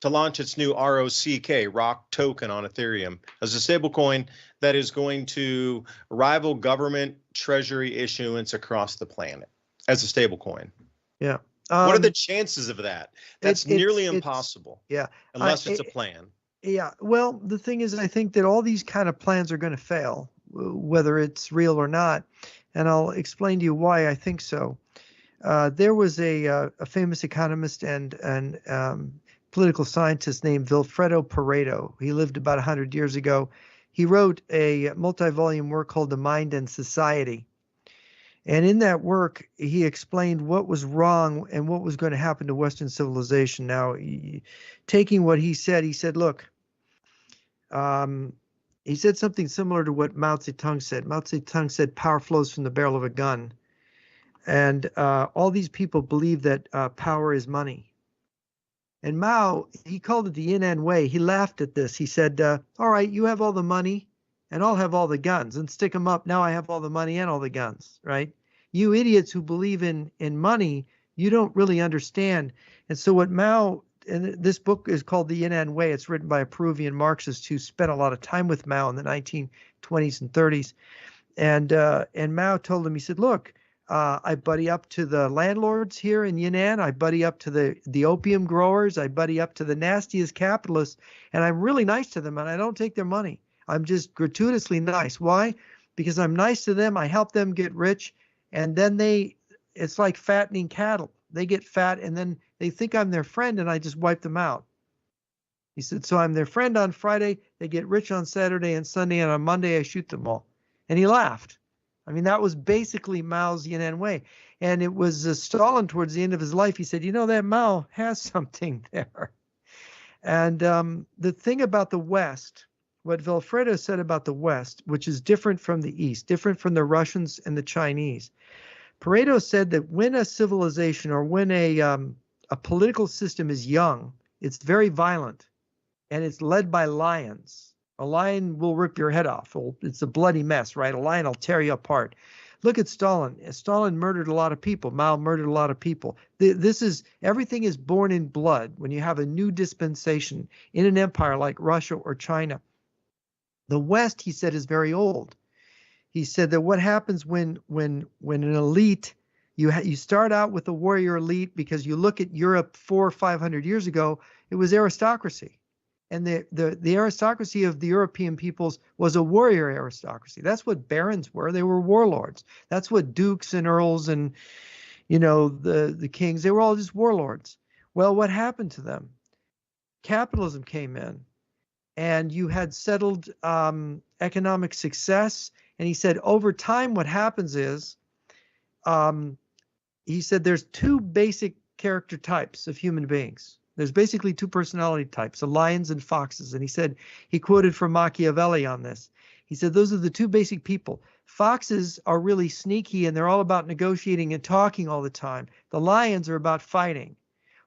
to launch its new ROCK token on Ethereum as a stablecoin that is going to rival government treasury issuance across the planet as a stablecoin? Yeah. What are the chances of that? That's nearly impossible. Yeah. Unless it's a plan. Yeah. Well, the thing is, I think that all these kind of plans are going to fail, whether it's real or not. And I'll explain to you why I think so. There was a famous economist and political scientist named Vilfredo Pareto. He lived about 100 years ago. He wrote a multi-volume work called The Mind and Society. And in that work, he explained what was wrong and what was going to happen to Western civilization. Now, taking what he said, look, he said something similar to what Mao Zedong said. Mao Zedong said power flows from the barrel of a gun. And all these people believe that power is money. And Mao, he called it the yin and way. He laughed at this. He said, all right, you have all the money and I'll have all the guns, and stick them up. Now I have all the money and all the guns, right? You idiots who believe in money, you don't really understand. And so what Mao, and this book is called The Yin and Way. It's written by a Peruvian Marxist who spent a lot of time with Mao in the 1920s and 30s. And Mao told him, he said, look, I buddy up to the landlords here in Yunnan. I buddy up to the opium growers. I buddy up to the nastiest capitalists. And I'm really nice to them, and I don't take their money. I'm just gratuitously nice. Why? Because I'm nice to them. I help them get rich. And then it's like fattening cattle. They get fat, and then they think I'm their friend, and I just wipe them out. He said, so I'm their friend on Friday. They get rich on Saturday and Sunday, and on Monday I shoot them all. And he laughed. I mean, that was basically Mao's yin and way. And it was Stalin towards the end of his life. He said, that Mao has something there. And the thing about the West, what Vilfredo said about the West, which is different from the East, different from the Russians and the Chinese. Pareto said that when a civilization or when a political system is young, it's very violent, and it's led by lions. A lion will rip your head off. It's a bloody mess, right? A lion will tear you apart. Look at Stalin. Stalin murdered a lot of people. Mao murdered a lot of people. Everything is born in blood when you have a new dispensation in an empire like Russia or China. The West, he said, is very old. He said that what happens when an elite, you start out with a warrior elite, because you look at Europe 400 or 500 years ago, it was aristocracy. And the aristocracy of the European peoples was a warrior aristocracy. That's what barons were. They were warlords. That's what dukes and earls and, the kings, they were all just warlords. Well, what happened to them? Capitalism came in, and you had settled economic success. And he said, over time, what happens is, he said, there's two basic character types of human beings. There's basically two personality types, the lions and foxes. And he said, he quoted from Machiavelli on this. He said, those are the two basic people. Foxes are really sneaky, and they're all about negotiating and talking all the time. The lions are about fighting.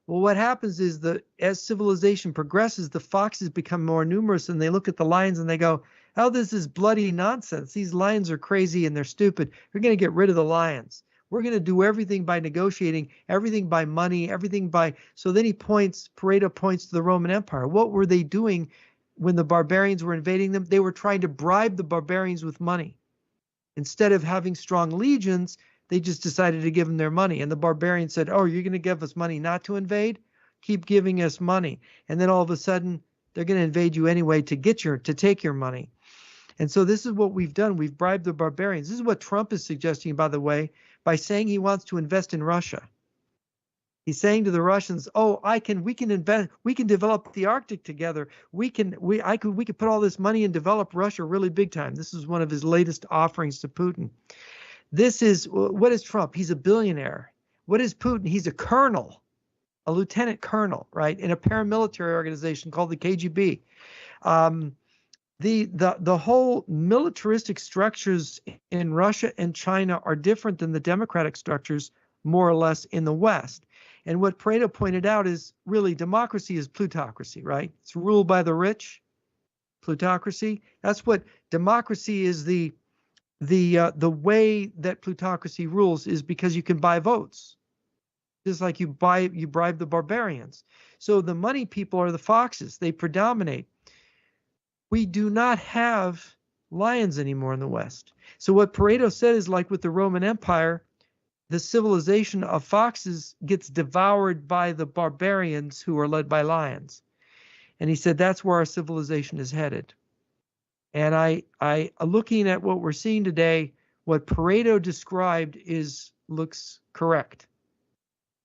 Well, what happens is that as civilization progresses, the foxes become more numerous, and they look at the lions and they go, oh, this is bloody nonsense. These lions are crazy and they're stupid. We're going to get rid of the lions. We're going to do everything by negotiating, everything by money, everything by. So then Pareto points to the Roman Empire. What were they doing when the barbarians were invading them? They were trying to bribe the barbarians with money. Instead of having strong legions, they just decided to give them their money. And the barbarians said, oh, you're going to give us money not to invade? Keep giving us money. And then all of a sudden, they're going to invade you anyway to take your money. And so this is what we've done. We've bribed the barbarians. This is what Trump is suggesting, by the way, by saying he wants to invest in Russia. He's saying to the Russians, "Oh, we can invest, we can develop the Arctic together. We could put all this money and develop Russia really big time." This is one of his latest offerings to Putin. What is Trump? He's a billionaire. What is Putin? He's a colonel, a lieutenant colonel, right, in a paramilitary organization called the KGB. The whole militaristic structures in Russia and China are different than the democratic structures, more or less, in the West. And what Pareto pointed out is really democracy is plutocracy, right? It's ruled by the rich. Plutocracy. That's what democracy is. The way that plutocracy rules is because you can buy votes, just like you bribe the barbarians. So the money people are the foxes. They predominate. We do not have lions anymore in the West. So what Pareto said is, like with the Roman Empire, the civilization of foxes gets devoured by the barbarians who are led by lions. And he said that's where our civilization is headed. And I looking at what we're seeing today, what Pareto described looks correct.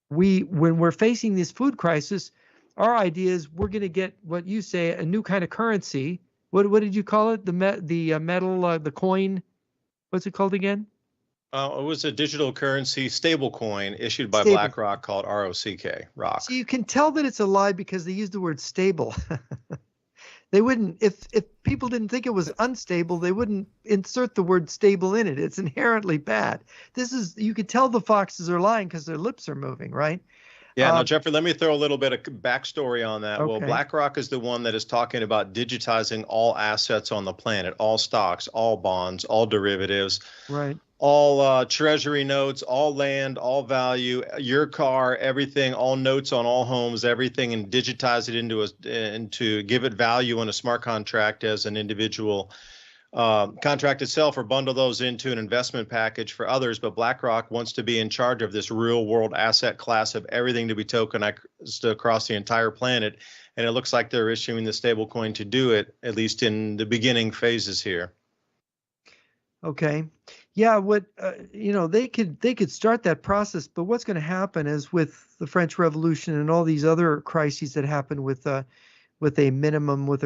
When we're facing this food crisis, our idea is we're going to get what you say, a new kind of currency. What did you call it? The metal, the coin. What's it called again? It was a digital currency stable coin issued by Stable. BlackRock called ROCK. So you can tell that it's a lie because they used the word stable. They wouldn't, if people didn't think it was unstable, they wouldn't insert the word stable in it. It's inherently bad. You could tell the foxes are lying because their lips are moving, right? Yeah, now, Jeffrey, let me throw a little bit of backstory on that. Okay. Well, BlackRock is the one that is talking about digitizing all assets on the planet, all stocks, all bonds, all derivatives, right, all treasury notes, all land, all value, your car, everything, all notes on all homes, everything, and digitize it into give it value in a smart contract as an individual contract itself, or bundle those into an investment package for others. But BlackRock wants to be in charge of this real world asset class of everything to be tokenized across the entire planet. And it looks like they're issuing the stablecoin to do it, at least in the beginning phases here. Okay. Yeah, they could start that process, but what's going to happen is with the French Revolution and all these other crises that happen with a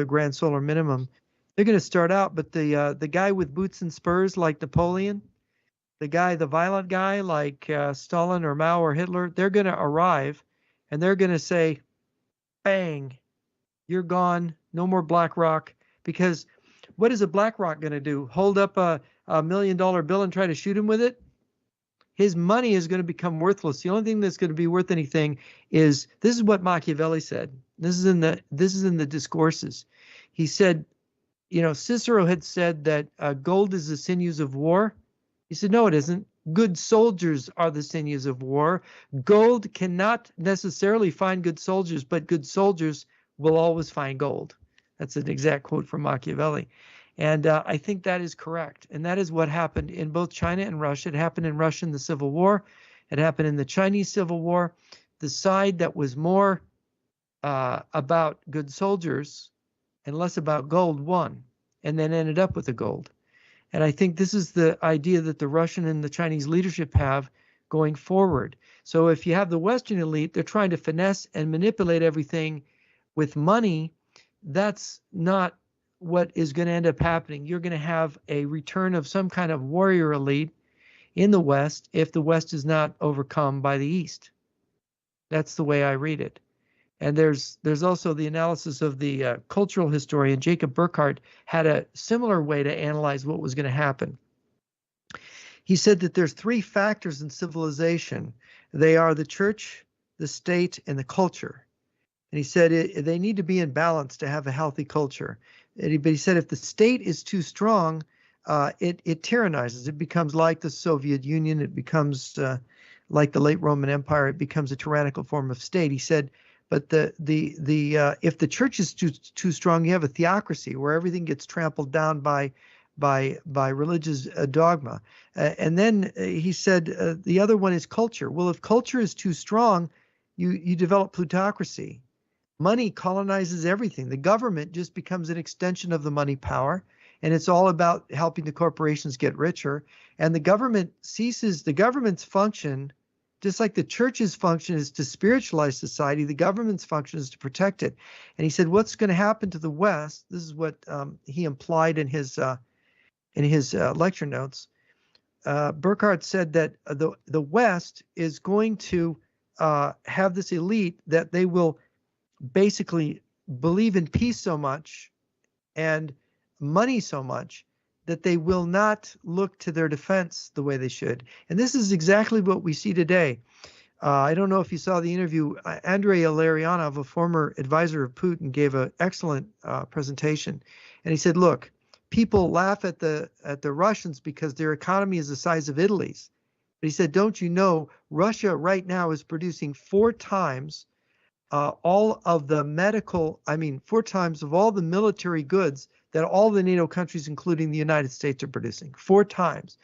grand solar minimum, they're going to start out, but the guy with boots and spurs like Napoleon, the violent guy like Stalin or Mao or Hitler, they're going to arrive and they're going to say, bang, you're gone, no more BlackRock. Because what is a BlackRock going to do? Hold up a $1 million bill and try to shoot him with it? His money is going to become worthless. The only thing that's going to be worth anything is, this is what Machiavelli said. This is in the discourses. He said, Cicero had said that gold is the sinews of war. He said, no, it isn't. Good soldiers are the sinews of war. Gold cannot necessarily find good soldiers, but good soldiers will always find gold. That's an exact quote from Machiavelli. And I think that is correct. And that is what happened in both China and Russia. It happened in Russia in the Civil War. It happened in the Chinese Civil War. The side that was more about good soldiers and less about gold won, and then ended up with the gold. And I think this is the idea that the Russian and the Chinese leadership have going forward. So if you have the Western elite, they're trying to finesse and manipulate everything with money. That's not what is going to end up happening. You're going to have a return of some kind of warrior elite in the West if the West is not overcome by the East. That's the way I read it. And there's also the analysis of the cultural historian Jacob Burckhardt had a similar way to analyze what was going to happen. He said that there's three factors in civilization. They are the church, the state, and the culture. And he said they need to be in balance to have a healthy culture. But he said if the state is too strong, it tyrannizes. It becomes like the Soviet Union. It becomes like the late Roman Empire. It becomes a tyrannical form of state. He said, but if the church is too strong, you have a theocracy where everything gets trampled down by religious dogma. And then he said the other one is culture. Well, if culture is too strong, you develop plutocracy. Money colonizes everything. The government just becomes an extension of the money power, and it's all about helping the corporations get richer. And the government's function, just like the church's function is to spiritualize society, the government's function is to protect it. And he said, what's going to happen to the West? This is what he implied in his lecture notes. Burckhardt said that the West is going to have this elite that they will basically believe in peace so much and money so much that they will not look to their defense the way they should. And this is exactly what we see today. I don't know if you saw the interview. Andrei Illarionov, a former advisor of Putin, gave an excellent presentation. And he said, look, people laugh at the Russians because their economy is the size of Italy's. But he said, don't you know, Russia right now is producing 4 times all of the military goods that all the NATO countries, including the United States, are producing. 4 times.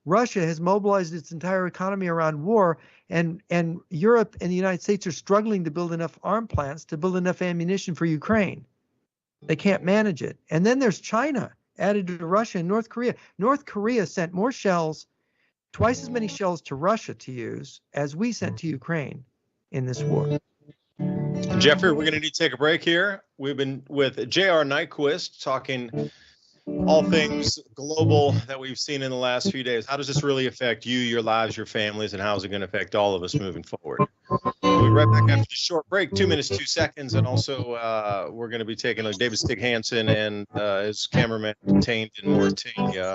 Russia has mobilized its entire economy around war, and Europe and the United States are struggling to build enough arm plants to build enough ammunition for Ukraine. They can't manage it. And then there's China added to Russia and North Korea. North Korea sent more shells, twice as many shells to Russia to use as we sent to Ukraine in this war. Jeffrey, we're going to need to take a break here. We've been with J.R. Nyquist talking all things global that we've seen in the last few days. How does this really affect you, your lives, your families, and how is it going to affect all of us moving forward? We'll be right back after this short break, 2 minutes, 2 seconds. And also, we're going to be taking David Stig Hansen and his cameraman contained in Mauritania.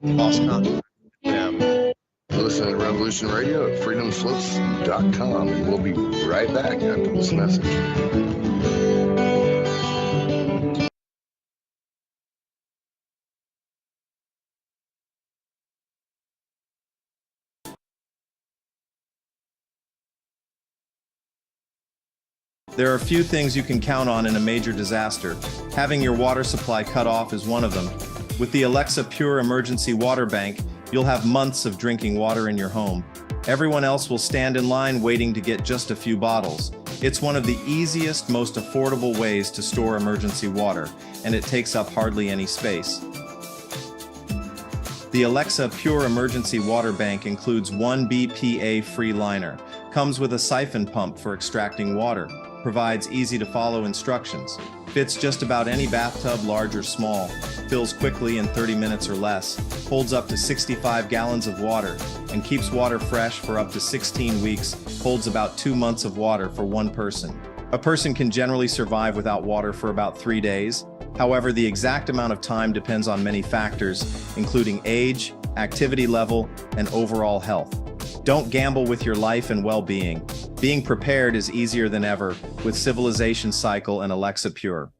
Lost contact with them. Listen to Revolution Radio at freedomslips.com, and we'll be right back after this message. There are few things you can count on in a major disaster. Having your water supply cut off is one of them. With the Alexa Pure Emergency Water Bank, you'll have months of drinking water in your home. Everyone else will stand in line waiting to get just a few bottles. It's one of the easiest, most affordable ways to store emergency water, and it takes up hardly any space. The Alexa Pure Emergency Water Bank includes 1 BPA-free liner, comes with a siphon pump for extracting water, provides easy-to-follow instructions, fits just about any bathtub, large or small, fills quickly in 30 minutes or less, holds up to 65 gallons of water, and keeps water fresh for up to 16 weeks, holds about 2 months of water for one person. A person can generally survive without water for about 3 days. However, the exact amount of time depends on many factors, including age, activity level, and overall health. Don't gamble with your life and well-being. Being prepared is easier than ever with Civilization Cycle and Alexa Pure.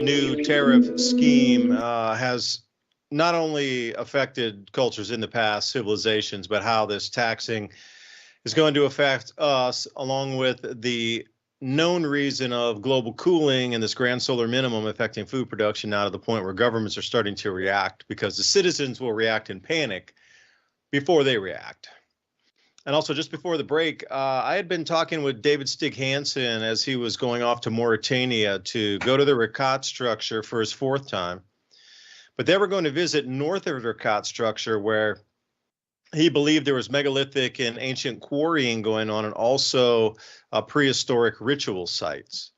New tariff scheme has not only affected cultures in the past, civilizations, but how this taxing is going to affect us, along with the known reason of global cooling and this grand solar minimum affecting food production, now to the point where governments are starting to react, because the citizens will react in panic before they react. And also, just before the break, I had been talking with David Stig Hansen as he was going off to Mauritania to go to the Rakat structure for his 4th time. But they were going to visit north of the Rakat structure, where he believed there was megalithic and ancient quarrying going on, and also prehistoric ritual sites.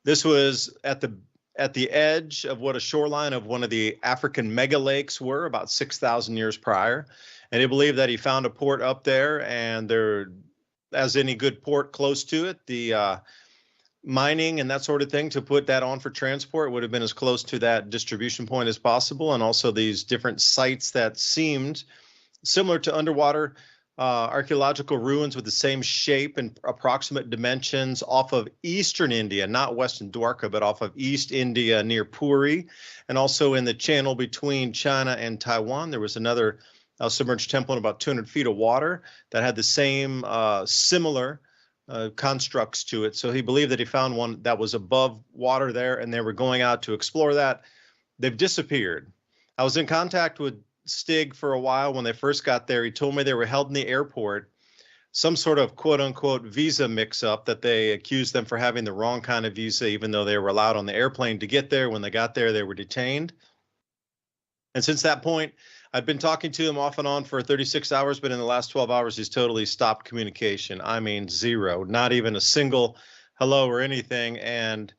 This was at the edge of what a shoreline of one of the African mega lakes were about 6,000 years prior. And he believed that he found a port up there, and there, as any good port close to it, the mining and that sort of thing to put that on for transport would have been as close to that distribution point as possible. And also these different sites that seemed similar to underwater archaeological ruins with the same shape and approximate dimensions off of eastern India, not western Dwarka, but off of East India near Puri. And also in the channel between China and Taiwan, there was another submerged temple in about 200 feet of water that had the same similar constructs to it. So he believed that he found one that was above water there, and they were going out to explore that. They've disappeared. I was in contact with Stig for a while when they first got there. He told me they were held in the airport, some sort of quote unquote visa mix up, that they accused them for having the wrong kind of visa, even though they were allowed on the airplane to get there. When they got there, they were detained. And since that point, I've been talking to him off and on for 36 hours, but in the last 12 hours, he's totally stopped communication. I mean, zero, not even a single hello or anything. And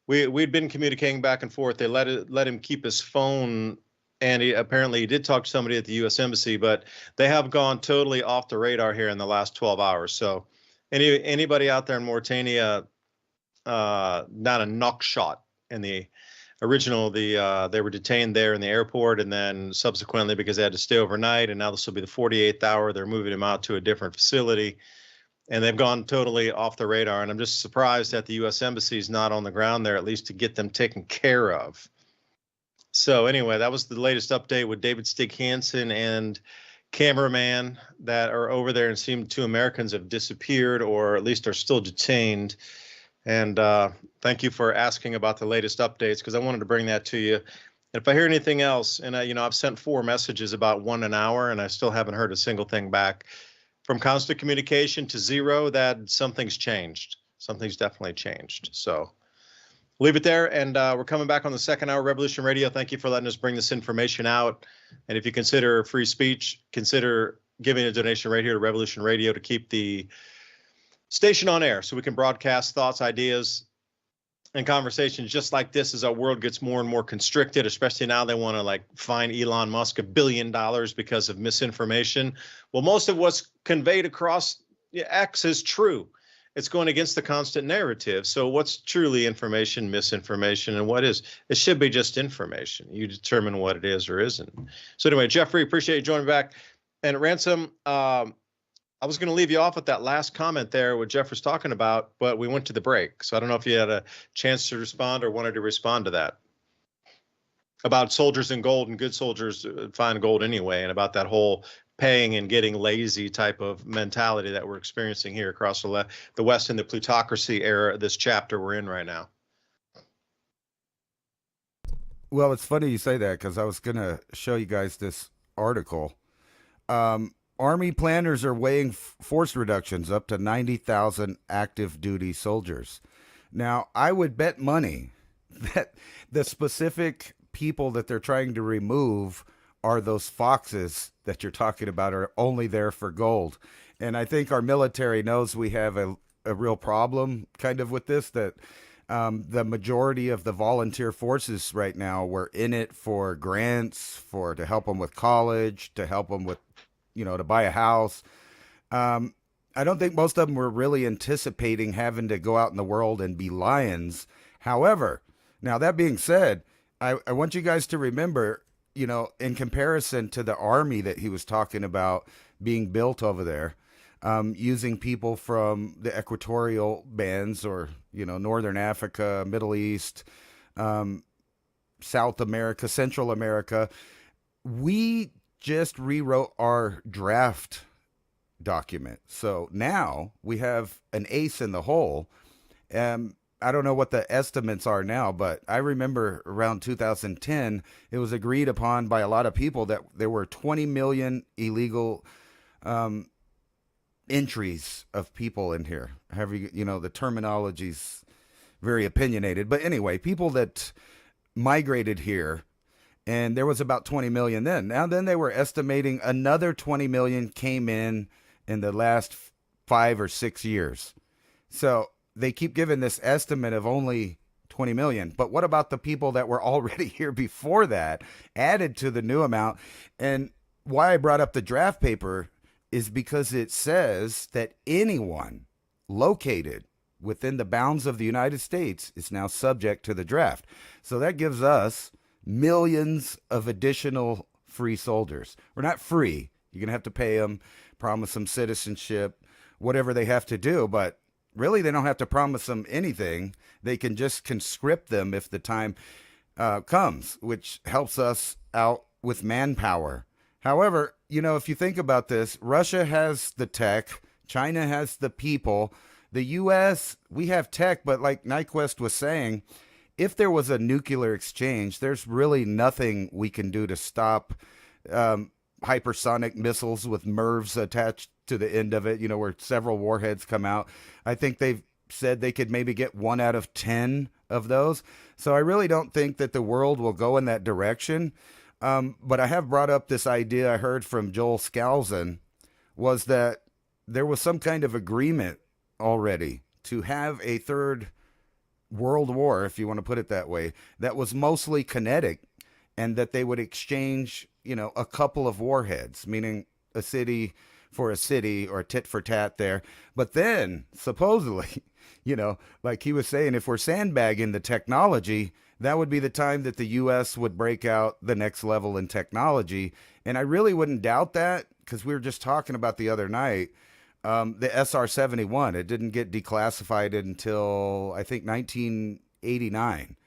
we'd been communicating back and forth. They let him keep his phone, and apparently he did talk to somebody at the U.S. Embassy, but they have gone totally off the radar here in the last 12 hours. So anybody out there in Mauritania, not a knock shot in the original, they were detained there in the airport, and then subsequently, because they had to stay overnight, and now this will be the 48th hour, they're moving him out to a different facility, and they've gone totally off the radar. And I'm just surprised that the U.S. Embassy is not on the ground there, at least to get them taken care of. So anyway, that was the latest update with David Stig Hansen and cameraman that are over there, and seem 2 Americans have disappeared, or at least are still detained. And thank you for asking about the latest updates, because I wanted to bring that to you. And if I hear anything else, and I've sent 4 messages about 1 an hour, and I still haven't heard a single thing back. From constant communication to zero, that something's changed. Something's definitely changed. So leave it there, and we're coming back on the 2nd hour, Revolution Radio. Thank you for letting us bring this information out. And if you consider free speech, consider giving a donation right here to Revolution Radio to keep the station on air, so we can broadcast thoughts, ideas, and conversations just like this as our world gets more and more constricted, especially now they want to fine Elon Musk $1 billion because of misinformation. Well, most of what's conveyed across X is true. It's going against the constant narrative. So what's truly information, misinformation, and what is? It should be just information. You determine what it is or isn't. So anyway, Jeffrey, appreciate you joining back. And Ransom, I was going to leave you off with that last comment there, what Jeff was talking about, but we went to the break. So I don't know if you had a chance to respond or wanted to respond to that. About soldiers in gold, and good soldiers find gold anyway, and about that whole paying and getting lazy type of mentality that we're experiencing here across the West in the plutocracy era, this chapter we're in right now. Well, it's funny you say that, because I was going to show you guys this article. Army planners are weighing force reductions up to 90,000 active duty soldiers. Now, I would bet money that the specific people that they're trying to remove are those foxes that you're talking about, are only there for gold. And I think our military knows we have a real problem kind of with this, that the majority of the volunteer forces right now were in it for grants, to help them with college, to help them with, to buy a house. I don't think most of them were really anticipating having to go out in the world and be lions. However, now that being said, I want you guys to remember, in comparison to the army that he was talking about being built over there, using people from the equatorial bands, or, Northern Africa, Middle East, South America, Central America, we just rewrote our draft document. So now we have an ace in the hole. I don't know what the estimates are now, but I remember around 2010, it was agreed upon by a lot of people that there were 20 million illegal entries of people in here. The terminology's very opinionated, but anyway, people that migrated here, and there was about 20 million then. Now then they were estimating another 20 million came in the last 5 or 6 years. So they keep giving this estimate of only 20 million. But what about the people that were already here before that, added to the new amount? And why I brought up the draft paper is because it says that anyone located within the bounds of the United States is now subject to the draft. So that gives us millions of additional free soldiers. We're not free. You're going to have to pay them, promise them citizenship, whatever they have to do. But really, they don't have to promise them anything. They can just conscript them if the time comes, which helps us out with manpower. However, if you think about this, Russia has the tech, China has the people, the U.S., we have tech, but like Nyquist was saying, if there was a nuclear exchange, there's really nothing we can do to stop hypersonic missiles with MIRVs attached to the end of it, where several warheads come out. I think they've said they could maybe get 1 out of 10 of those. So I really don't think that the world will go in that direction. But I have brought up this idea I heard from Joel Skousen, was that there was some kind of agreement already to have a third world war, if you want to put it that way, that was mostly kinetic, and that they would exchange, a couple of warheads, meaning a city for a city or tit for tat there. But then supposedly, like he was saying, if we're sandbagging the technology, that would be the time that the U.S. would break out the next level in technology. And I really wouldn't doubt that, because we were just talking about the other night, the SR-71, it didn't get declassified until, I think, 1989.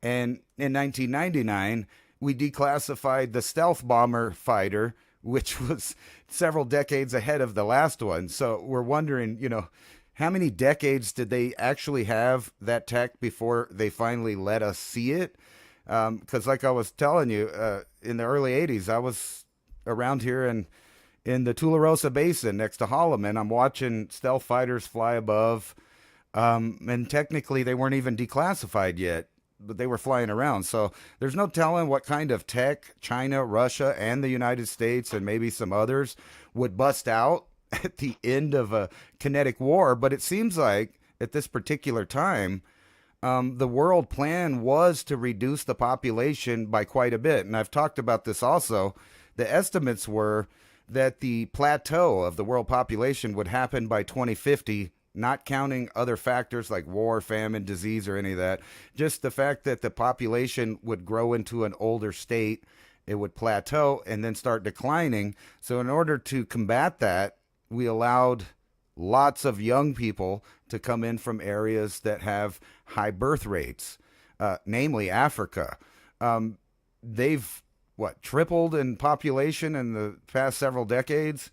And in 1999, we declassified the stealth bomber fighter, which was several decades ahead of the last one. So we're wondering, how many decades did they actually have that tech before they finally let us see it? Because like I was telling you, in the early 80s, I was around here in the Tularosa Basin next to Holloman. I'm watching stealth fighters fly above, and technically they weren't even declassified yet, but they were flying around. So there's no telling what kind of tech China, Russia, and the United States, and maybe some others, would bust out at the end of a kinetic war. But it seems like at this particular time, the world plan was to reduce the population by quite a bit. And I've talked about this also. The estimates were that the plateau of the world population would happen by 2050, not counting other factors like war, famine, disease, or any of that. Just the fact that the population would grow into an older state, it would plateau and then start declining. So in order to combat that, we allowed lots of young people to come in from areas that have high birth rates, namely Africa. They've tripled in population in the past several decades.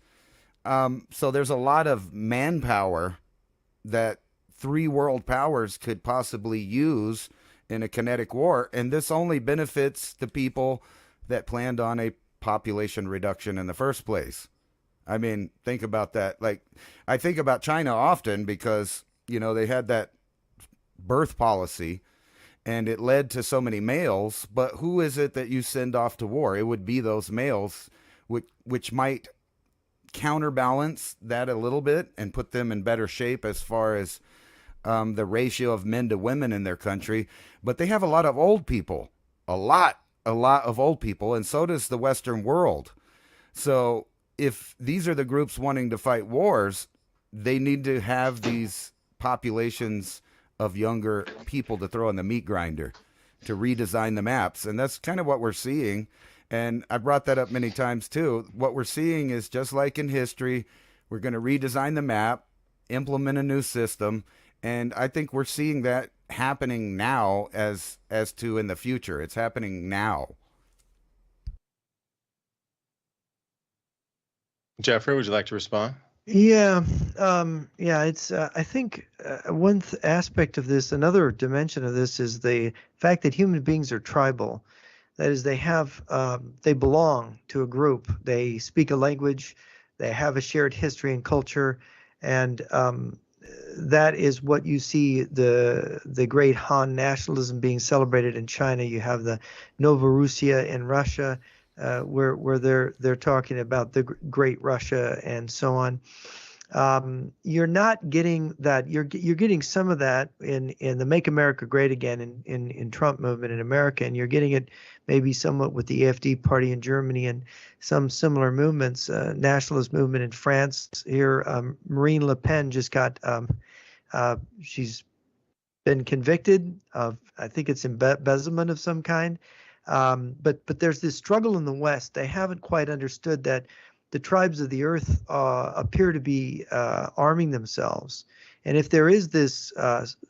So there's a lot of manpower that 3 world powers could possibly use in a kinetic war. And this only benefits the people that planned on a population reduction in the first place. I mean, think about that. Like, I think about China often because, they had that birth policy, and it led to so many males. But who is it that you send off to war? It would be those males, which might counterbalance that a little bit and put them in better shape as far as the ratio of men to women in their country. But they have a lot of old people, a lot of old people, and so does the Western world. So if these are the groups wanting to fight wars, they need to have these populations of younger people to throw in the meat grinder to redesign the maps. And that's kind of what we're seeing. And I brought that up many times too. What we're seeing is just like in history, we're going to redesign the map, implement a new system. And I think we're seeing that happening now as to in the future. It's happening now. Jeffrey, would you like to respond? Yeah, yeah. It's I think one aspect of this, another dimension of this, is the fact that human beings are tribal. That is, they belong to a group. They speak a language. They have a shared history and culture, and that is what you see the great Han nationalism being celebrated in China. You have the Novorussia in Russia, where they're talking about the Great Russia and so on. You're not getting that. You're getting some of that in the Make America Great Again in Trump movement in America, and you're getting it maybe somewhat with the AfD party in Germany and some similar movements, nationalist movement in France. Here, Marine Le Pen just got she's been convicted of, I think it's embezzlement of some kind. But there's this struggle in the West. They haven't quite understood that the tribes of the earth appear to be arming themselves. And if there is this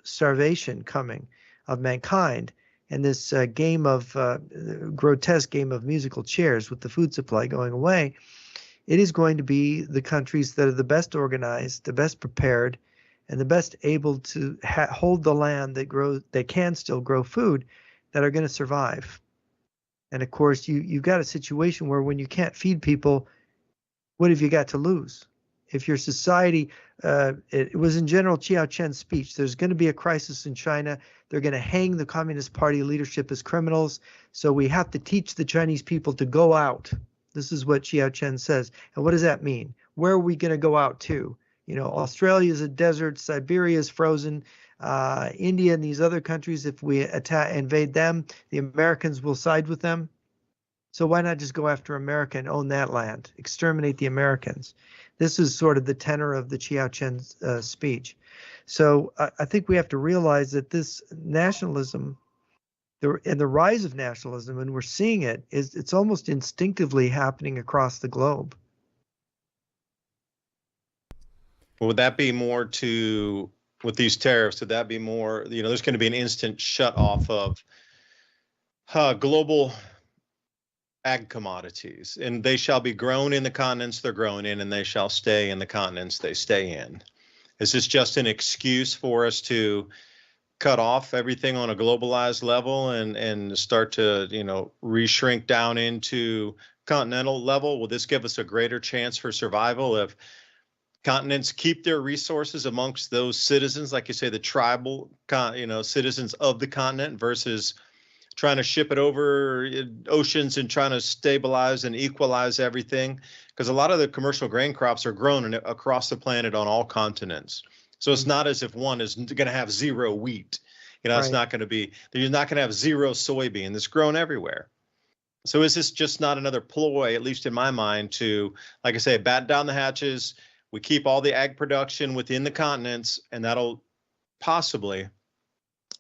starvation coming of mankind and this grotesque game of musical chairs with the food supply going away, it is going to be the countries that are the best organized, the best prepared, and the best able to hold the land that can still grow food that are going to survive. And of course, you've got a situation where when you can't feed people, what have you got to lose? If your society, it was in General Chiao Chen's speech, there's going to be a crisis in China. They're going to hang the Communist Party leadership as criminals. So we have to teach the Chinese people to go out. This is what Chiao Chen says. And what does that mean? Where are we going to go out to? You know, Australia is a desert, Siberia is frozen, India and these other countries, if we invade them, the Americans will side with them. So why not just go after America and own that land, exterminate the Americans? This is sort of the tenor of the Chiao Chen speech. So I think we have to realize that this nationalism and the rise of nationalism, and we're seeing it, it's almost instinctively happening across the globe. Well, would that be more with these tariffs, would that be more, there's going to be an instant shut off of global ag commodities, and they shall be grown in the continents they're grown in, and they shall stay in the continents they stay in. Is this just an excuse for us to cut off everything on a globalized level and start to, reshrink down into continental level? Will this give us a greater chance for survival if continents keep their resources amongst those citizens, like you say, the tribal, citizens of the continent, versus trying to ship it over oceans and trying to stabilize and equalize everything? Because a lot of the commercial grain crops are grown across the planet on all continents. So it's not as if one is going to have zero wheat. It's not going to be, you're not going to have zero soybean. It's grown everywhere. So is this just not another ploy, at least in my mind, to, like I say, batten down the hatches? We keep all the ag production within the continents, and that'll possibly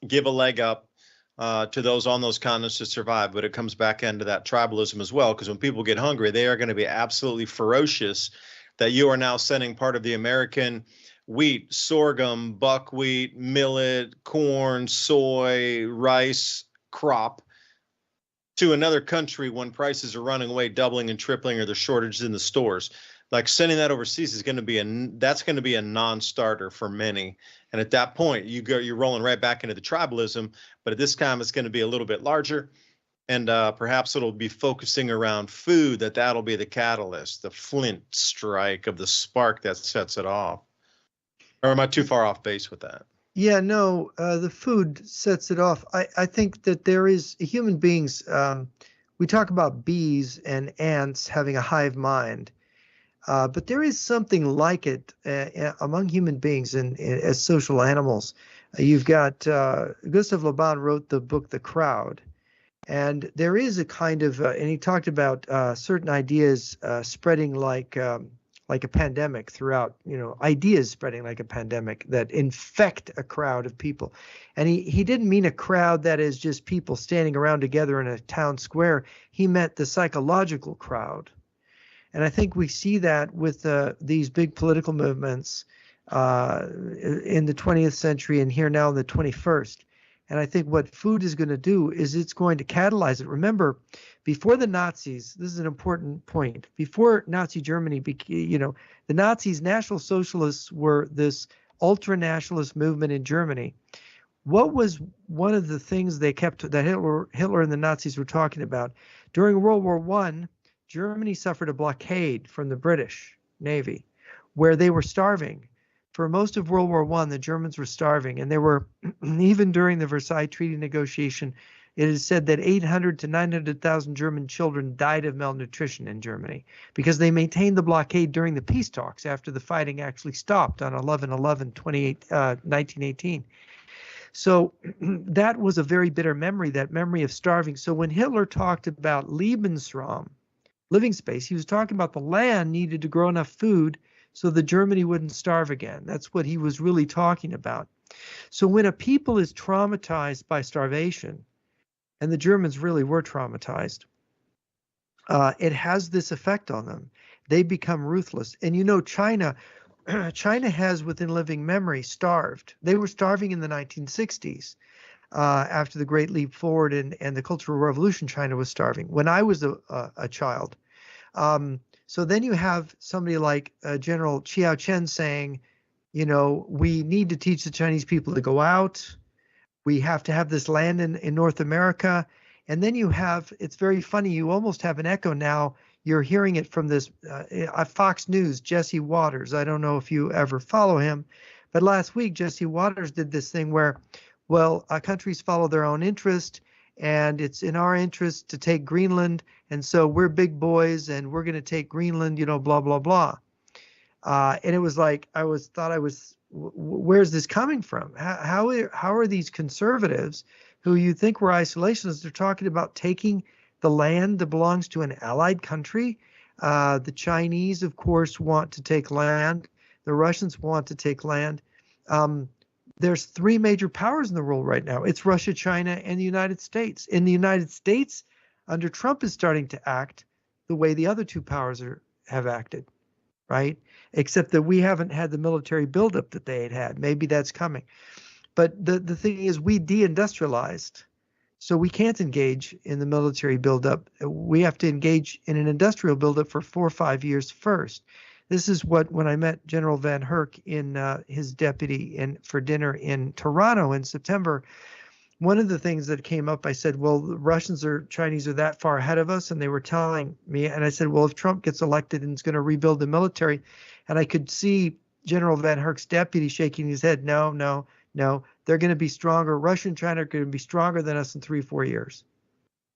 give a leg up to those on those continents to survive. But it comes back into that tribalism as well, because when people get hungry, they are going to be absolutely ferocious that you are now sending part of the American wheat, sorghum, buckwheat, millet, corn, soy, rice crop to another country when prices are running away, doubling and tripling, or there's shortages in the stores. Like sending that overseas is going to be that's going to be a non-starter for many. And at that point, you're rolling right back into the tribalism. But at this time, it's going to be a little bit larger, and perhaps it'll be focusing around food. That'll be the catalyst, the flint strike of the spark that sets it off. Or am I too far off base with that? Yeah, no, the food sets it off. I think that there is human beings. We talk about bees and ants having a hive mind. But there is something like it among human beings and as social animals. You've got Gustave Le Bon wrote the book The Crowd, and there is a kind of and he talked about certain ideas spreading like a pandemic throughout, ideas spreading like a pandemic that infect a crowd of people. And he didn't mean a crowd that is just people standing around together in a town square. He meant the psychological crowd. And I think we see that with these big political movements in the 20th century and here now in the 21st. And I think what food is going to do is it's going to catalyze it. Remember, before the Nazis, this is an important point. Before Nazi Germany, the Nazis, National Socialists were this ultra-nationalist movement in Germany. What was one of the things that Hitler and the Nazis were talking about? During World War I, Germany suffered a blockade from the British Navy where they were starving. For most of World War I, the Germans were starving, and they were, even during the Versailles Treaty negotiation, it is said that 800 to 900,000 German children died of malnutrition in Germany because they maintained the blockade during the peace talks after the fighting actually stopped on 1918. So that was a very bitter memory, that memory of starving. So when Hitler talked about Lebensraum, living space, he was talking about the land needed to grow enough food so that Germany wouldn't starve again. That's what he was really talking about. So when a people is traumatized by starvation, and the Germans really were traumatized, it has this effect on them. They become ruthless. And China has within living memory starved. They were starving in the 1960s. After the Great Leap Forward and the Cultural Revolution, China was starving. When I was a child, so then you have somebody like General Chiao Chen saying, we need to teach the Chinese people to go out. We have to have this land in North America. And then you have, it's very funny, you almost have an echo now. You're hearing it from this Fox News, Jesse Waters. I don't know if you ever follow him, but last week Jesse Waters did this thing where, countries follow their own interest, and it's in our interest to take Greenland, and so we're big boys and we're going to take Greenland, blah, blah, blah. And it was like, where's this coming from? How are these conservatives who you think were isolationists, they're talking about taking the land that belongs to an allied country? The Chinese, of course, want to take land. The Russians want to take land. There's three major powers in the world right now. It's Russia, China, and the United States. In the United States, under Trump, is starting to act the way the other two powers have acted, right? Except that we haven't had the military buildup that they had. Maybe that's coming. But the thing is, we deindustrialized, so we can't engage in the military buildup. We have to engage in an industrial buildup for 4 or 5 years first. This is when I met General Van Herk in his deputy for dinner in Toronto in September, one of the things that came up, I said, well, the Russians or Chinese are that far ahead of us. And they were telling me, and I said, well, if Trump gets elected and is going to rebuild the military, and I could see General Van Herk's deputy shaking his head, no, they're going to be stronger. Russia and China are going to be stronger than us in 3 or 4 years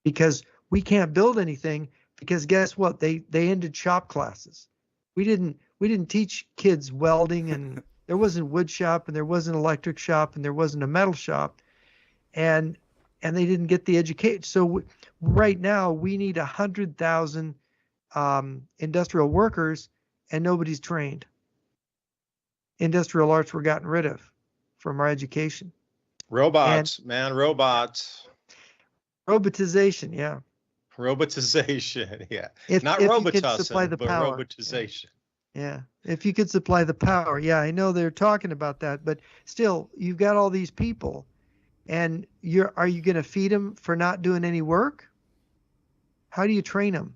because we can't build anything, because guess what? They ended shop classes. We didn't teach kids welding, and there wasn't wood shop, and there wasn't electric shop, and there wasn't a metal shop, and they didn't get the education. So right now we need 100,000 industrial workers, and nobody's trained. Industrial arts were gotten rid of from our education. Robots. Robotization, yeah. Robotization, yeah. Not robotism, but power. Robotization. Yeah, if you could supply the power. Yeah, I know they're talking about that, but still, you've got all these people, and are you going to feed them for not doing any work? How do you train them?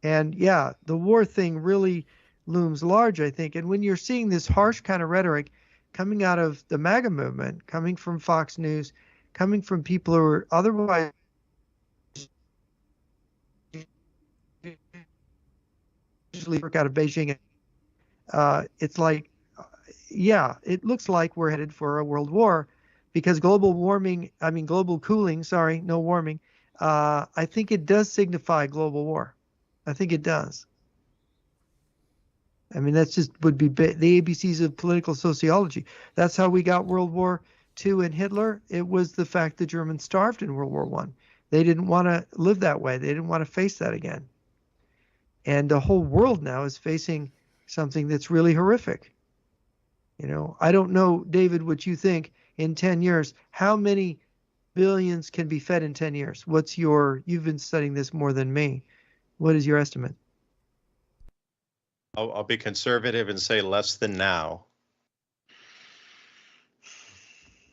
And yeah, the war thing really looms large, I think. And when you're seeing this harsh kind of rhetoric coming out of the MAGA movement, coming from Fox News, coming from people who are otherwise usually work out of Beijing, it's like, yeah, it looks like we're headed for a world war, because global cooling, no warming. I think it does signify global war. I think it does. I mean, that's just would be the ABCs of political sociology. That's how we got World War II and Hitler. It was the fact the Germans starved in World War I. They didn't want to live that way. They didn't want to face that again. And the whole world now is facing something that's really horrific. I don't know, David, what you think in 10 years, how many billions can be fed in 10 years? You've been studying this more than me. What is your estimate? I'll be conservative and say less than now.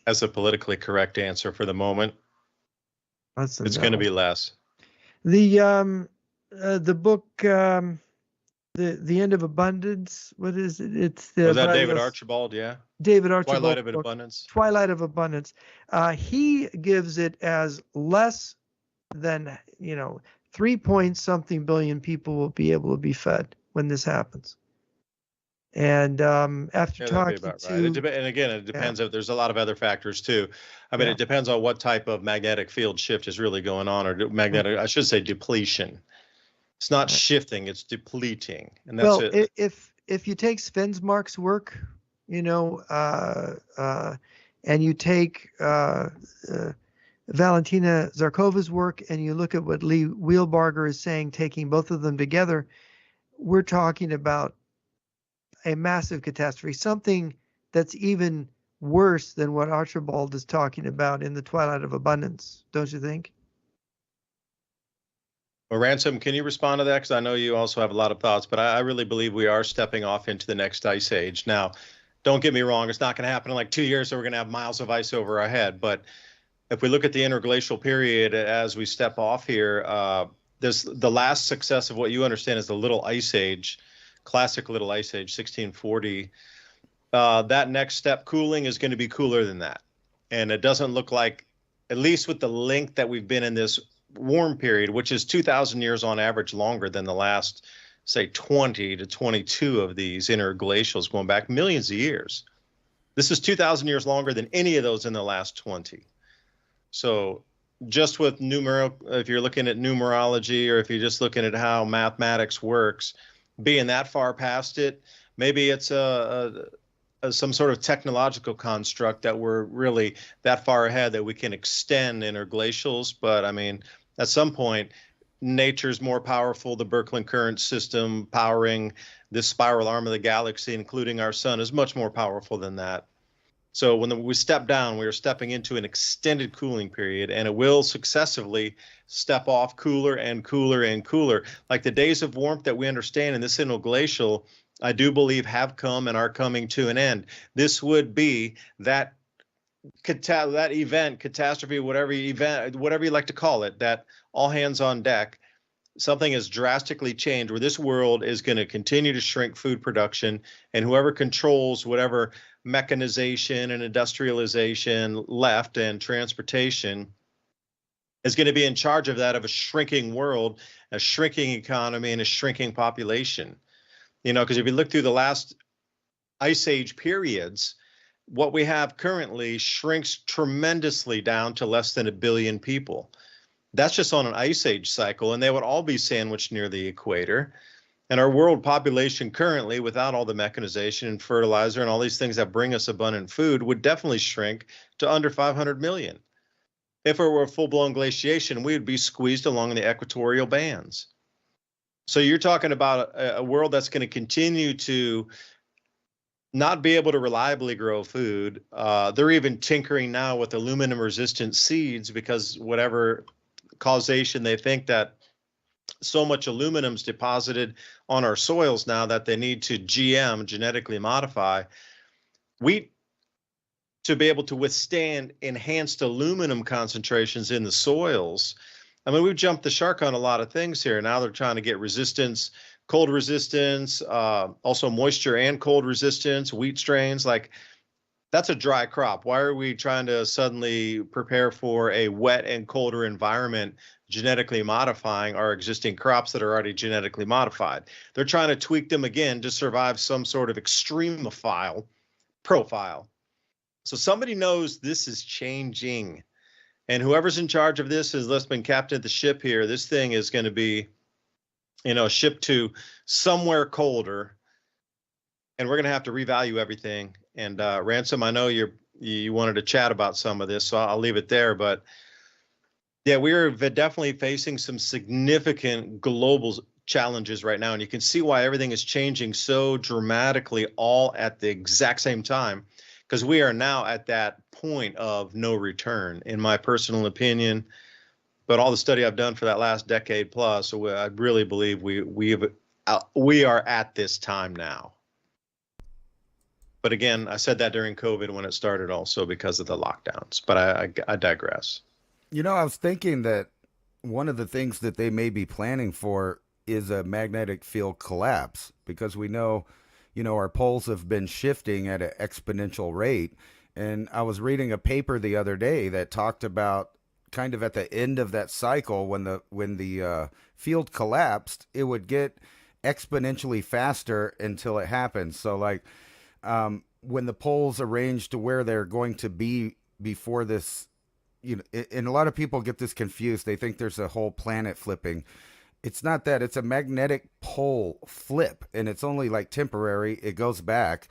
As a politically correct answer for the moment. That's It's going to be less. The book, the End of Abundance. What is it? It's the Was that David Archibald? Yeah. David Archibald. Twilight of book, Abundance. Twilight of Abundance. He gives it as less than 3 point something billion people will be able to be fed when this happens. And after talking to, right. And again, it depends. If there's a lot of other factors too. I mean, it depends on what type of magnetic field shift is really going on, or magnetic. I should say depletion. It's not shifting; it's depleting, and that's it. If you take Svensmark's work, and you take Valentina Zarkova's work, and you look at what Lee Wheelbarger is saying, taking both of them together, we're talking about a massive catastrophe, something that's even worse than what Archibald is talking about in the Twilight of Abundance, don't you think? Well, Ransom, can you respond to that? Because I know you also have a lot of thoughts, but I really believe we are stepping off into the next ice age. Now, don't get me wrong, it's not going to happen in like 2 years, so we're going to have miles of ice over our head. But if we look at the interglacial period as we step off here, there's the last success of what you understand is the Little Ice Age, classic Little Ice Age, 1640. That next step, cooling, is going to be cooler than that. And it doesn't look like, at least with the length that we've been in this warm period, which is 2,000 years on average longer than the last, say, 20 to 22 of these interglacials going back millions of years. This is 2,000 years longer than any of those in the last 20. So just with if you're looking at numerology, or if you're just looking at how mathematics works, being that far past it, maybe it's some sort of technological construct that we're really that far ahead that we can extend interglacials. But I mean, at some point, nature's more powerful. The Birkeland current system powering this spiral arm of the galaxy, including our sun, is much more powerful than that. So when we step down, we are stepping into an extended cooling period, and it will successively step off cooler and cooler and cooler. Like the days of warmth that we understand in this interglacial, I do believe have come and are coming to an end. This would be that event, catastrophe, whatever you like to call it, that all hands on deck. Something has drastically changed where this world is going to continue to shrink food production, and whoever controls whatever mechanization and industrialization left and transportation is going to be in charge of that, of a shrinking world, a shrinking economy, and a shrinking population. Because if you look through the last ice age periods, what we have currently shrinks tremendously down to less than 1 billion people. That's just on an ice age cycle, and they would all be sandwiched near the equator. And our world population currently, without all the mechanization and fertilizer and all these things that bring us abundant food, would definitely shrink to under 500 million. If it were a full-blown glaciation, we would be squeezed along the equatorial bands. So you're talking about a world that's going to continue to not be able to reliably grow food. They're even tinkering now with aluminum-resistant seeds because whatever causation they think that so much aluminum's deposited on our soils now that they need to genetically modify wheat to be able to withstand enhanced aluminum concentrations in the soils. I mean, we've jumped the shark on a lot of things here. Now they're trying to get resistance, cold resistance, also moisture and cold resistance, wheat strains. Like, that's a dry crop. Why are we trying to suddenly prepare for a wet and colder environment, genetically modifying our existing crops that are already genetically modified? They're trying to tweak them again to survive some sort of extremophile profile. So somebody knows this is changing. And whoever's in charge of this has been captain of the ship here. This thing is going to be, shipped to somewhere colder. And we're going to have to revalue everything. And Ransom, I know you wanted to chat about some of this, so I'll leave it there. But yeah, we're definitely facing some significant global challenges right now. And you can see why everything is changing so dramatically all at the exact same time, because we are now at that point of no return, in my personal opinion. But all the study I've done for that last decade plus, so I really believe we are at this time now. But again, I said that during COVID when it started also because of the lockdowns. But I digress. I was thinking that one of the things that they may be planning for is a magnetic field collapse, because we know, our poles have been shifting at an exponential rate. And I was reading a paper the other day that talked about kind of at the end of that cycle, when the field collapsed, it would get exponentially faster until it happens. So like when the poles arrange to where they're going to be before this, and a lot of people get this confused. They think there's a whole planet flipping. It's not that. It's a magnetic pole flip, and it's only like temporary. It goes back.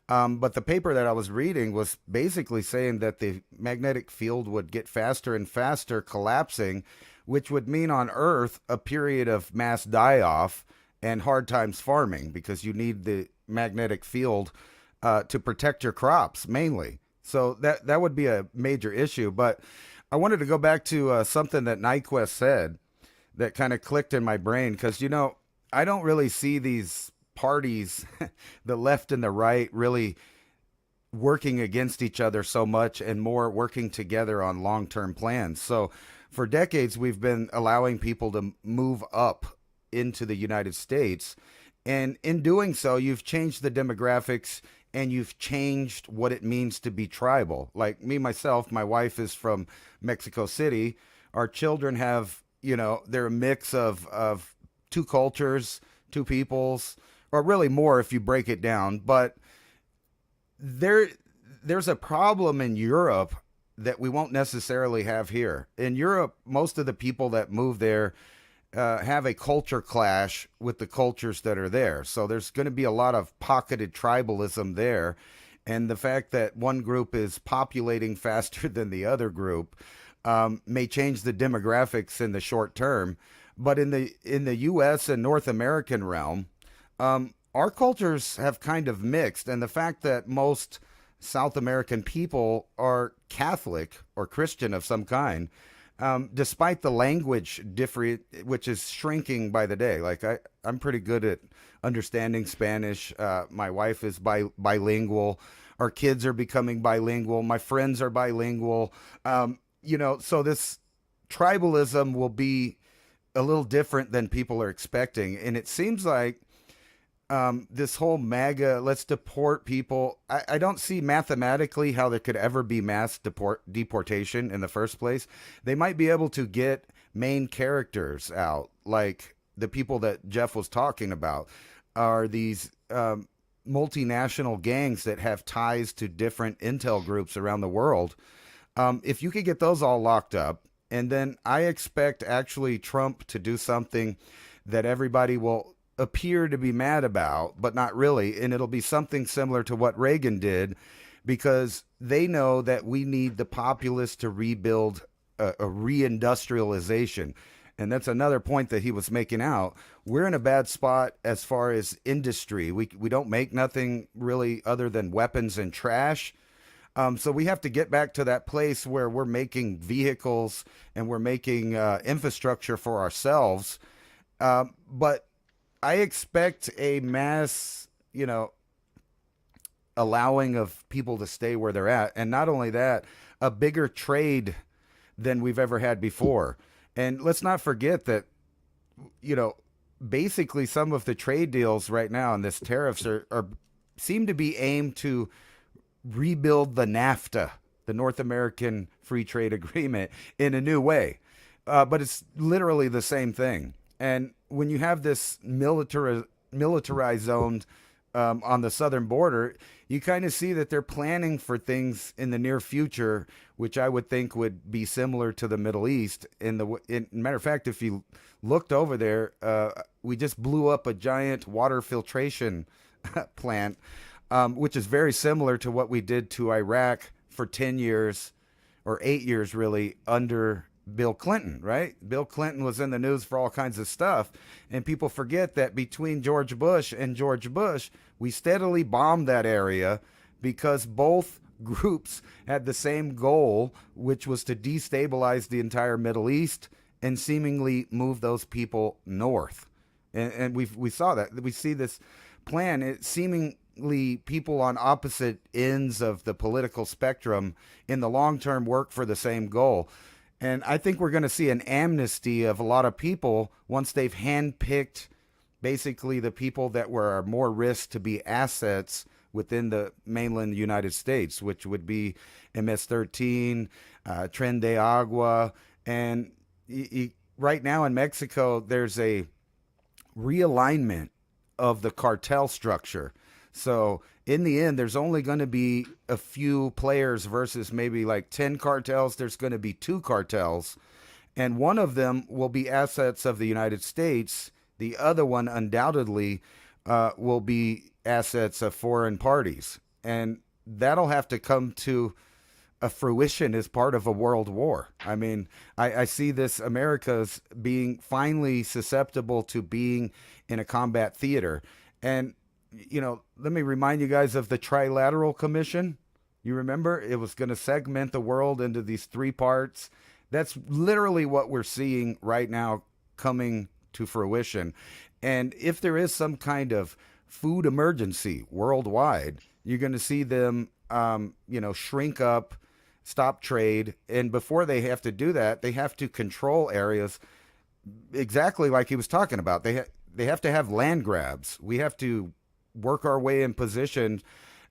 But the paper that I was reading was basically saying that the magnetic field would get faster and faster, collapsing, which would mean on Earth a period of mass die-off and hard times farming, because you need the magnetic field to protect your crops mainly. So that would be a major issue. But I wanted to go back to something that Nyquist said that kind of clicked in my brain, because, I don't really see these parties, the left and the right, really working against each other so much, and more working together on long-term plans. So for decades, we've been allowing people to move up into the United States. And in doing so, you've changed the demographics, and you've changed what it means to be tribal. Like me, myself, my wife is from Mexico City. Our children have, they're a mix of two cultures, two peoples, or really more if you break it down. But there's a problem in Europe that we won't necessarily have here. In Europe, most of the people that move there have a culture clash with the cultures that are there. So there's going to be a lot of pocketed tribalism there. And the fact that one group is populating faster than the other group may change the demographics in the short term. But in the U.S. and North American realm, our cultures have kind of mixed. And the fact that most South American people are Catholic or Christian of some kind, despite the language difference, which is shrinking by the day. Like I'm pretty good at understanding Spanish. My wife is bilingual. Our kids are becoming bilingual. My friends are bilingual. So this tribalism will be a little different than people are expecting. And it seems like this whole MAGA, let's deport people. I don't see mathematically how there could ever be mass deportation in the first place. They might be able to get main characters out, like the people that Jeff was talking about, are these multinational gangs that have ties to different intel groups around the world. If you could get those all locked up, and then I expect actually Trump to do something that everybody will appear to be mad about, but not really. And it'll be something similar to what Reagan did, because they know that we need the populace to rebuild a reindustrialization. And that's another point that he was making out. We're in a bad spot as far as industry. We don't make nothing really other than weapons and trash. So we have to get back to that place where we're making vehicles and we're making infrastructure for ourselves. But I expect a mass, allowing of people to stay where they're at. And not only that, a bigger trade than we've ever had before. And let's not forget that, basically some of the trade deals right now and this tariffs are seem to be aimed to rebuild the NAFTA, the North American Free Trade Agreement, in a new way. But it's literally the same thing. And when you have this militarized zone on the southern border, you kind of see that they're planning for things in the near future, which I would think would be similar to the Middle East. Matter of fact, if you looked over there, we just blew up a giant water filtration plant, which is very similar to what we did to Iraq for 10 years or 8 years, really, under Bill Clinton, right? Bill Clinton was in the news for all kinds of stuff. And people forget that between George Bush and George Bush, we steadily bombed that area because both groups had the same goal, which was to destabilize the entire Middle East and seemingly move those people north. And we saw that. We see this plan, it seeming seemingly people on opposite ends of the political spectrum in the long term work for the same goal. And I think we're going to see an amnesty of a lot of people once they've handpicked basically the people that were more risk to be assets within the mainland United States, which would be MS-13, Tren de Agua. And right now in Mexico, there's a realignment of the cartel structure. So in the end, there's only going to be a few players versus maybe like 10 cartels. There's going to be 2 cartels, and one of them will be assets of the United States. The other one undoubtedly will be assets of foreign parties. And that'll have to come to a fruition as part of a world war. I mean, I see this America's being finally susceptible to being in a combat theater. And, you know, let me remind you guys of the Trilateral Commission. You remember? It was going to segment the world into these 3 parts. That's literally what we're seeing right now coming to fruition. And if there is some kind of food emergency worldwide, you're going to see them, shrink up, stop trade. And before they have to do that, they have to control areas exactly like he was talking about. They have to have land grabs. We have to work our way in position,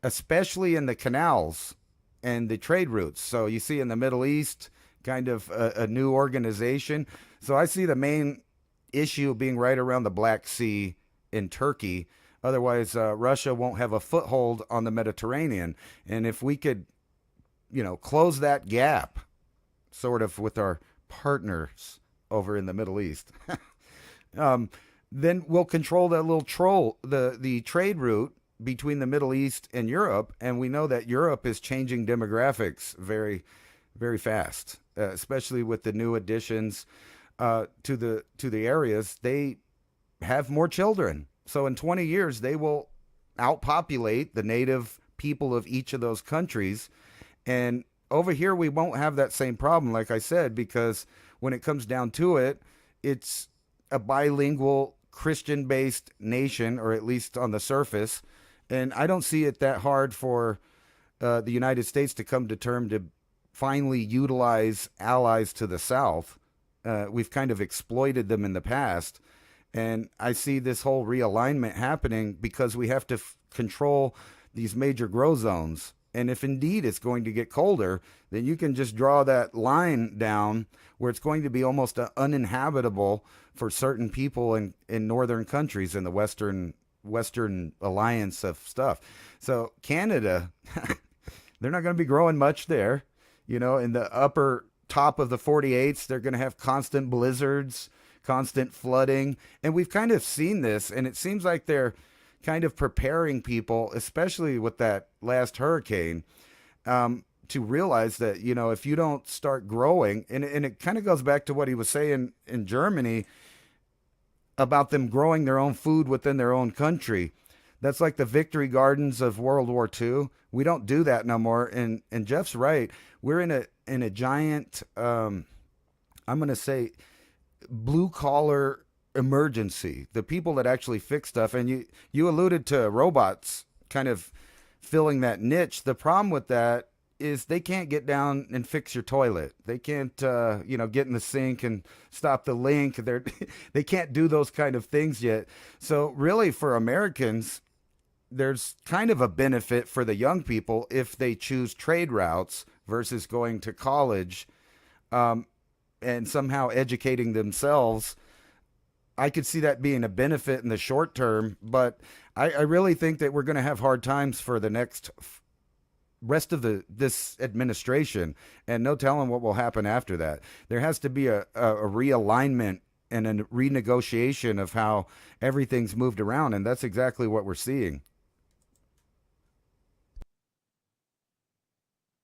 especially in the canals and the trade routes. So you see in the Middle East, kind of a new organization. So I see the main issue being right around the Black Sea in Turkey. Otherwise, Russia won't have a foothold on the Mediterranean. And if we could, close that gap sort of with our partners over in the Middle East, then we'll control that little the trade route between the Middle East and Europe. And we know that Europe is changing demographics very, very fast, especially with the new additions to the areas. They have more children. So in 20 years, they will outpopulate the native people of each of those countries. And over here, we won't have that same problem, like I said, because when it comes down to it, it's a bilingual Christian-based nation, or at least on the surface. And I don't see it that hard for the United States to come to term to finally utilize allies to the south. We've kind of exploited them in the past. And I see this whole realignment happening because we have to control these major grow zones. And if indeed it's going to get colder, then you can just draw that line down where it's going to be almost uninhabitable for certain people in northern countries in the Western alliance of stuff. So Canada, they're not going to be growing much there. In the upper top of the 48s, they're going to have constant blizzards, constant flooding. And we've kind of seen this, and it seems like they're kind of preparing people, especially with that last hurricane, to realize that, if you don't start growing, and it kind of goes back to what he was saying in Germany about them growing their own food within their own country. That's like the victory gardens of World War II. We don't do that no more. And Jeff's right. We're in a giant, I'm going to say, blue collar emergency. The people that actually fix stuff. And you alluded to robots kind of filling that niche. The problem with that is they can't get down and fix your toilet. They can't, get in the sink and stop the leak. They can't do those kind of things yet. So really for Americans, there's kind of a benefit for the young people if they choose trade routes versus going to college and somehow educating themselves. I could see that being a benefit in the short term, but I really think that we're going to have hard times for the next rest of this administration, and no telling what will happen after that. There has to be a realignment and a renegotiation of how everything's moved around, and that's exactly what we're seeing.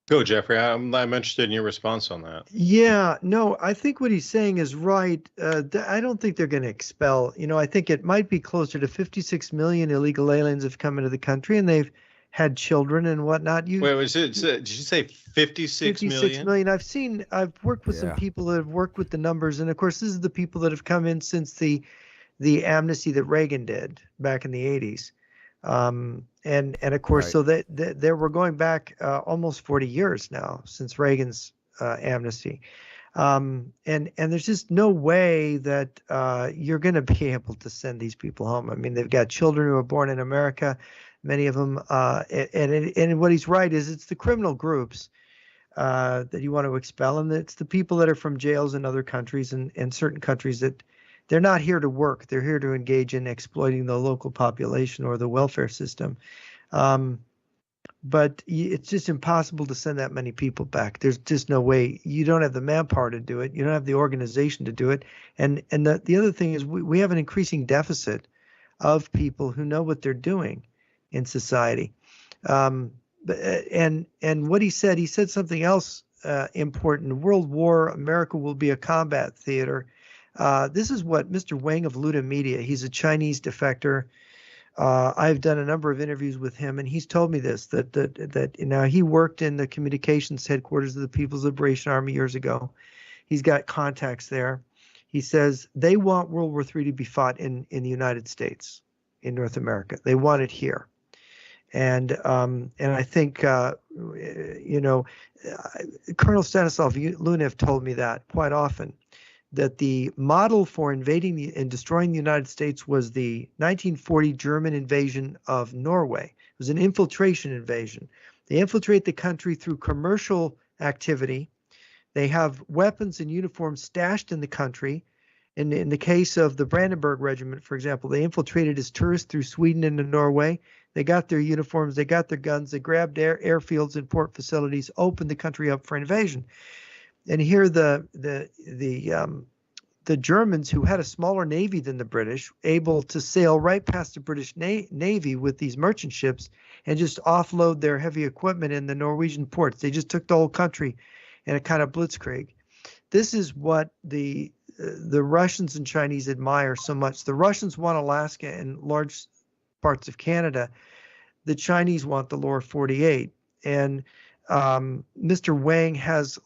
Go, Jeffrey. I'm interested in your response on that. Yeah, no, I think what he's saying is right. I don't think they're going to expel. I think it might be closer to 56 million illegal aliens have come into the country, and they've had children and whatnot. Wait, did you say 56 million? 56 million. I've worked with some people that have worked with the numbers, and of course, this is the people that have come in since the amnesty that Reagan did back in the 80s. And of course, Right. so they were going back almost 40 years now since Reagan's amnesty. And there's just no way that you're going to be able to send these people home. I mean, they've got children who are born in America, many of them. And what he's right is it's the criminal groups that you want to expel, and it's the people that are from jails in other countries and certain countries that they're not here to work. They're here to engage in exploiting the local population or the welfare system. But it's just impossible to send that many people back. There's just no way. You don't have the manpower to do it. You don't have the organization to do it. And the other thing is we have an increasing deficit of people who know what they're doing in society. And what he said something else important. World War, America will be a combat theater. This is what Mr. Wang of Luda Media, he's a Chinese defector. I've done a number of interviews with him, and he's told me this, that now he worked in the communications headquarters of the People's Liberation Army years ago. He's got contacts there. He says they want World War III to be fought in the United States, in North America. They want it here. And I think, Colonel Stanislav Lunev told me that quite often, that the model for invading and destroying the United States was the 1940 German invasion of Norway. It was an infiltration invasion. They infiltrate the country through commercial activity. They have weapons and uniforms stashed in the country. In the case of the Brandenburg Regiment, for example, they infiltrated as tourists through Sweden into Norway. They got their uniforms, they got their guns, they grabbed airfields and port facilities, opened the country up for invasion. And here the Germans, who had a smaller navy than the British, able to sail right past the British navy with these merchant ships and just offload their heavy equipment in the Norwegian ports. They just took the whole country in a kind of blitzkrieg. This is what the Russians and Chinese admire so much. The Russians want Alaska and large parts of Canada. The Chinese want the lower 48. And Mr. Wang has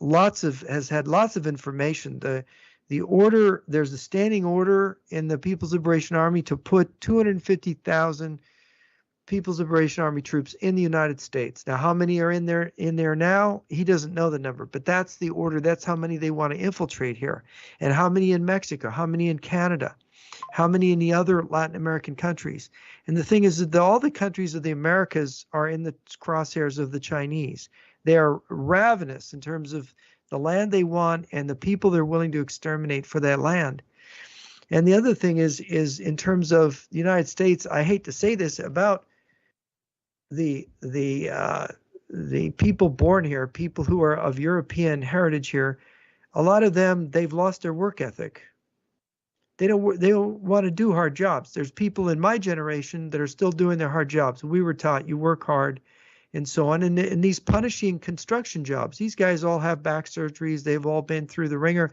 had lots of information. The order, there's a standing order in the People's Liberation Army to put 250,000 People's Liberation Army troops in the United States. Now, how many are in there now? He doesn't know the number, but that's the order. That's how many they want to infiltrate here, and how many in Mexico, how many in Canada, how many in the other Latin American countries. And the thing is that all the countries of the Americas are in the crosshairs of the Chinese. They are ravenous in terms of the land they want and the people they're willing to exterminate for that land. And the other thing is in terms of the United States, I hate to say this about the people born here, people who are of European heritage here, a lot of them, they've lost their work ethic. They don't want to do hard jobs. There's people in my generation that are still doing their hard jobs. We were taught you work hard and so on. And these punishing construction jobs, these guys all have back surgeries. They've all been through the ringer.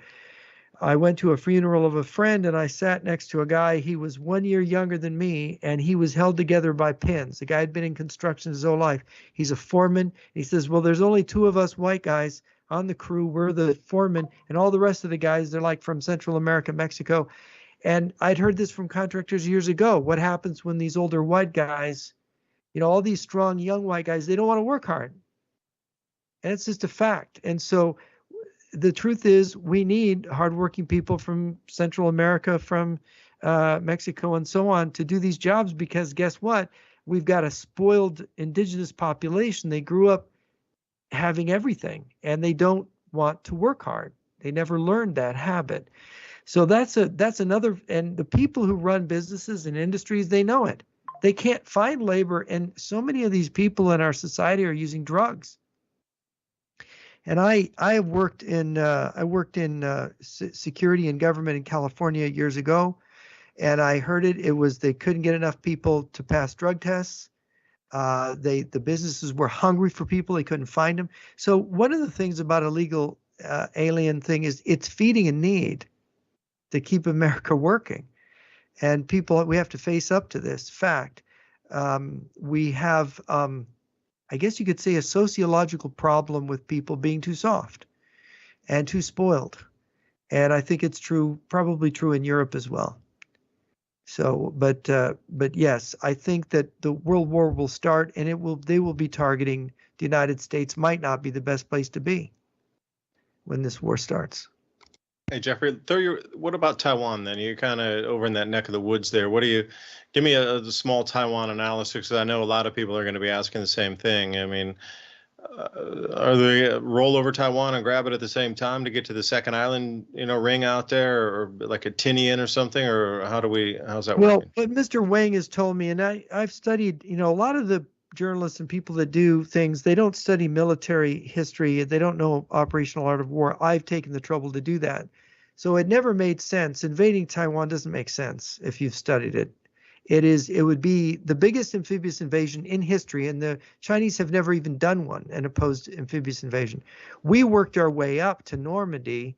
I went to a funeral of a friend and I sat next to a guy. He was 1 year younger than me and he was held together by pins. The guy had been in construction his whole life. He's a foreman. He says, well, there's only two of us white guys on the crew. We're the foreman, and all the rest of the guys, they're like from Central America, Mexico. And I'd heard this from contractors years ago. What happens when these older white guys, all these strong young white guys, they don't want to work hard. And it's just a fact. And so the truth is we need hardworking people from Central America, from Mexico and so on to do these jobs, because guess what? We've got a spoiled indigenous population. They grew up having everything and they don't want to work hard. They never learned that habit. So that's another, and the people who run businesses and industries, they know it. They can't find labor, and so many of these people in our society are using drugs. And I worked in security and government in California years ago, and I heard it was they couldn't get enough people to pass drug tests. The businesses were hungry for people, they couldn't find them. So one of the things about illegal alien thing is it's feeding a need to keep America working. And we have to face up to this fact. We have, I guess you could say, a sociological problem with people being too soft and too spoiled. And I think it's probably true in Europe as well. So, but yes, I think that the World War will start, and they will be targeting the United States. Might not be the best place to be when this war starts. Hey, Jeffrey, what about Taiwan then? You're kind of over in that neck of the woods there. Give me a small Taiwan analysis, because I know a lot of people are going to be asking the same thing. I mean, are they roll over Taiwan and grab it at the same time to get to the second island, ring out there, or like a Tinian or something, or how's that working? Well, but Mr. Wang has told me, and I've studied, a lot of the journalists and people that do things, they don't study military history. They don't know operational art of war. I've taken the trouble to do that. So it never made sense. Invading Taiwan doesn't make sense if you've studied it. It would be the biggest amphibious invasion in history, and the Chinese have never even done one, an opposed amphibious invasion. We worked our way up to Normandy,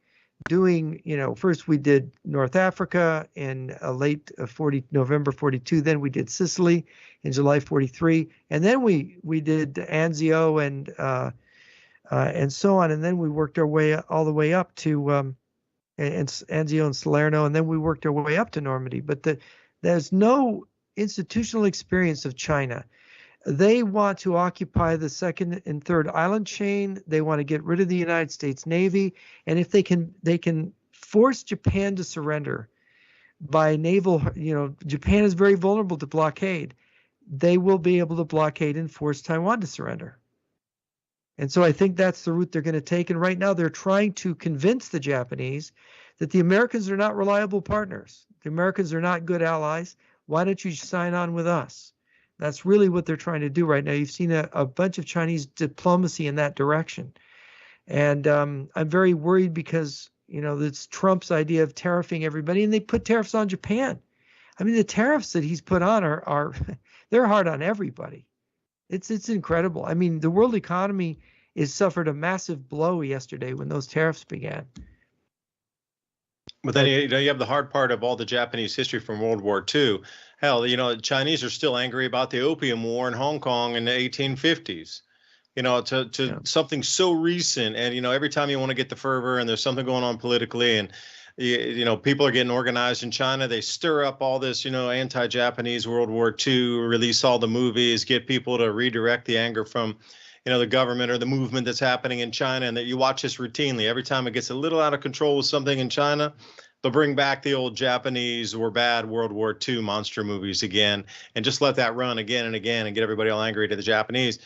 doing, first we did North Africa in late November 42, then we did Sicily in July 43, and then we did Anzio and so on, and then we worked our way all the way up to Anzio and Salerno, and then we worked our way up to Normandy. But there's no institutional experience of China. They want to occupy the second and third island chain. They want to get rid of the United States Navy. And if they can force Japan to surrender by naval, Japan is very vulnerable to blockade. They will be able to blockade and force Taiwan to surrender. And so I think that's the route they're going to take. And right now they're trying to convince the Japanese that the Americans are not reliable partners. The Americans are not good allies. Why don't you sign on with us? That's really what they're trying to do right now. You've seen a bunch of Chinese diplomacy in that direction. And I'm very worried because, it's Trump's idea of tariffing everybody, and they put tariffs on Japan. I mean, the tariffs that he's put on are they're hard on everybody. It's incredible. I mean, the world economy has suffered a massive blow yesterday when those tariffs began. But then you have the hard part of all the Japanese history from World War II. Hell, Chinese are still angry about the Opium War in Hong Kong in the 1850s. Something so recent, and every time you want to get the fervor and there's something going on politically, and people are getting organized in China, they stir up all this, anti-Japanese World War II, release all the movies, get people to redirect the anger from, the government or the movement that's happening in China. And that you watch this routinely. Every time it gets a little out of control with something in China, they'll bring back the old Japanese or bad World War II monster movies again, and just let that run again and again and get everybody all angry to the Japanese.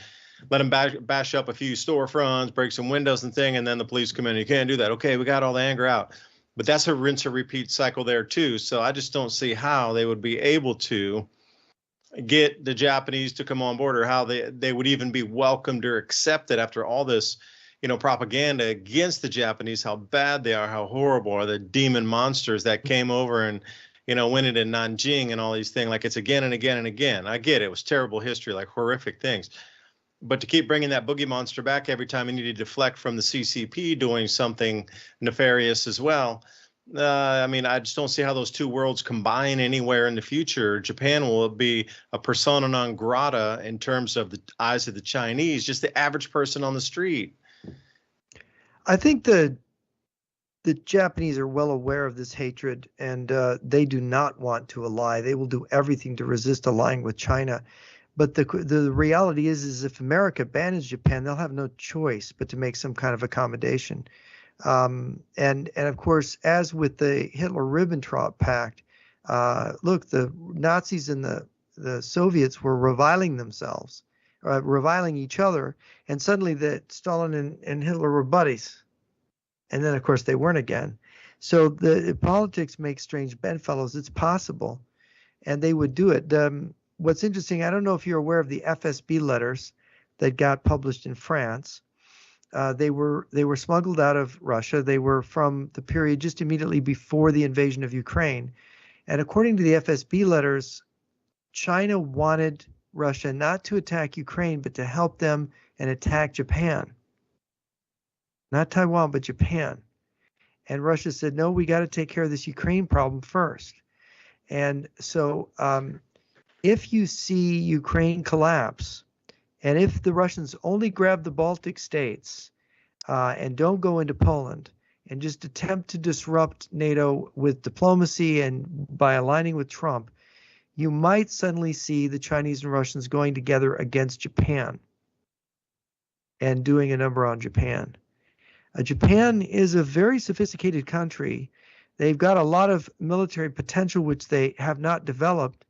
Let them bash up a few storefronts, break some windows and thing, and then the police come in. You can't do that. Okay, we got all the anger out. But that's a rinse and repeat cycle there too. So I just don't see how they would be able to get the Japanese to come on board, or how they would even be welcomed or accepted after all this, propaganda against the Japanese, how bad they are, how horrible are the demon monsters that came over and, went into Nanjing and all these things. Like, it's again and again and again. I get it. It was terrible history, like horrific things. But to keep bringing that boogie monster back every time you need to deflect from the CCP doing something nefarious as well. I just don't see how those two worlds combine anywhere in the future. Japan will be a persona non grata in terms of the eyes of the Chinese, just the average person on the street. I think the Japanese are well aware of this hatred, and they do not want to ally. They will do everything to resist allying with China. But the reality is if America bans Japan, they'll have no choice but to make some kind of accommodation. And of course, as with the Hitler-Ribbentrop Pact, look, the Nazis and the Soviets were reviling themselves, reviling each other, and suddenly that Stalin and Hitler were buddies. And then, of course, they weren't again. So the politics make strange bedfellows. It's possible, and they would do it. What's interesting, I don't know if you're aware of the FSB letters that got published in France. They were smuggled out of Russia. They were from the period just immediately before the invasion of Ukraine. And according to the FSB letters, China wanted Russia not to attack Ukraine, but to help them and attack Japan. Not Taiwan, but Japan. And Russia said, no, we got to take care of this Ukraine problem first. And so if you see Ukraine collapse, and if the Russians only grab the Baltic states and don't go into Poland and just attempt to disrupt NATO with diplomacy and by aligning with Trump, you might suddenly see the Chinese and Russians going together against Japan and doing a number on Japan. Japan is a very sophisticated country. They've got a lot of military potential, which they have not developed.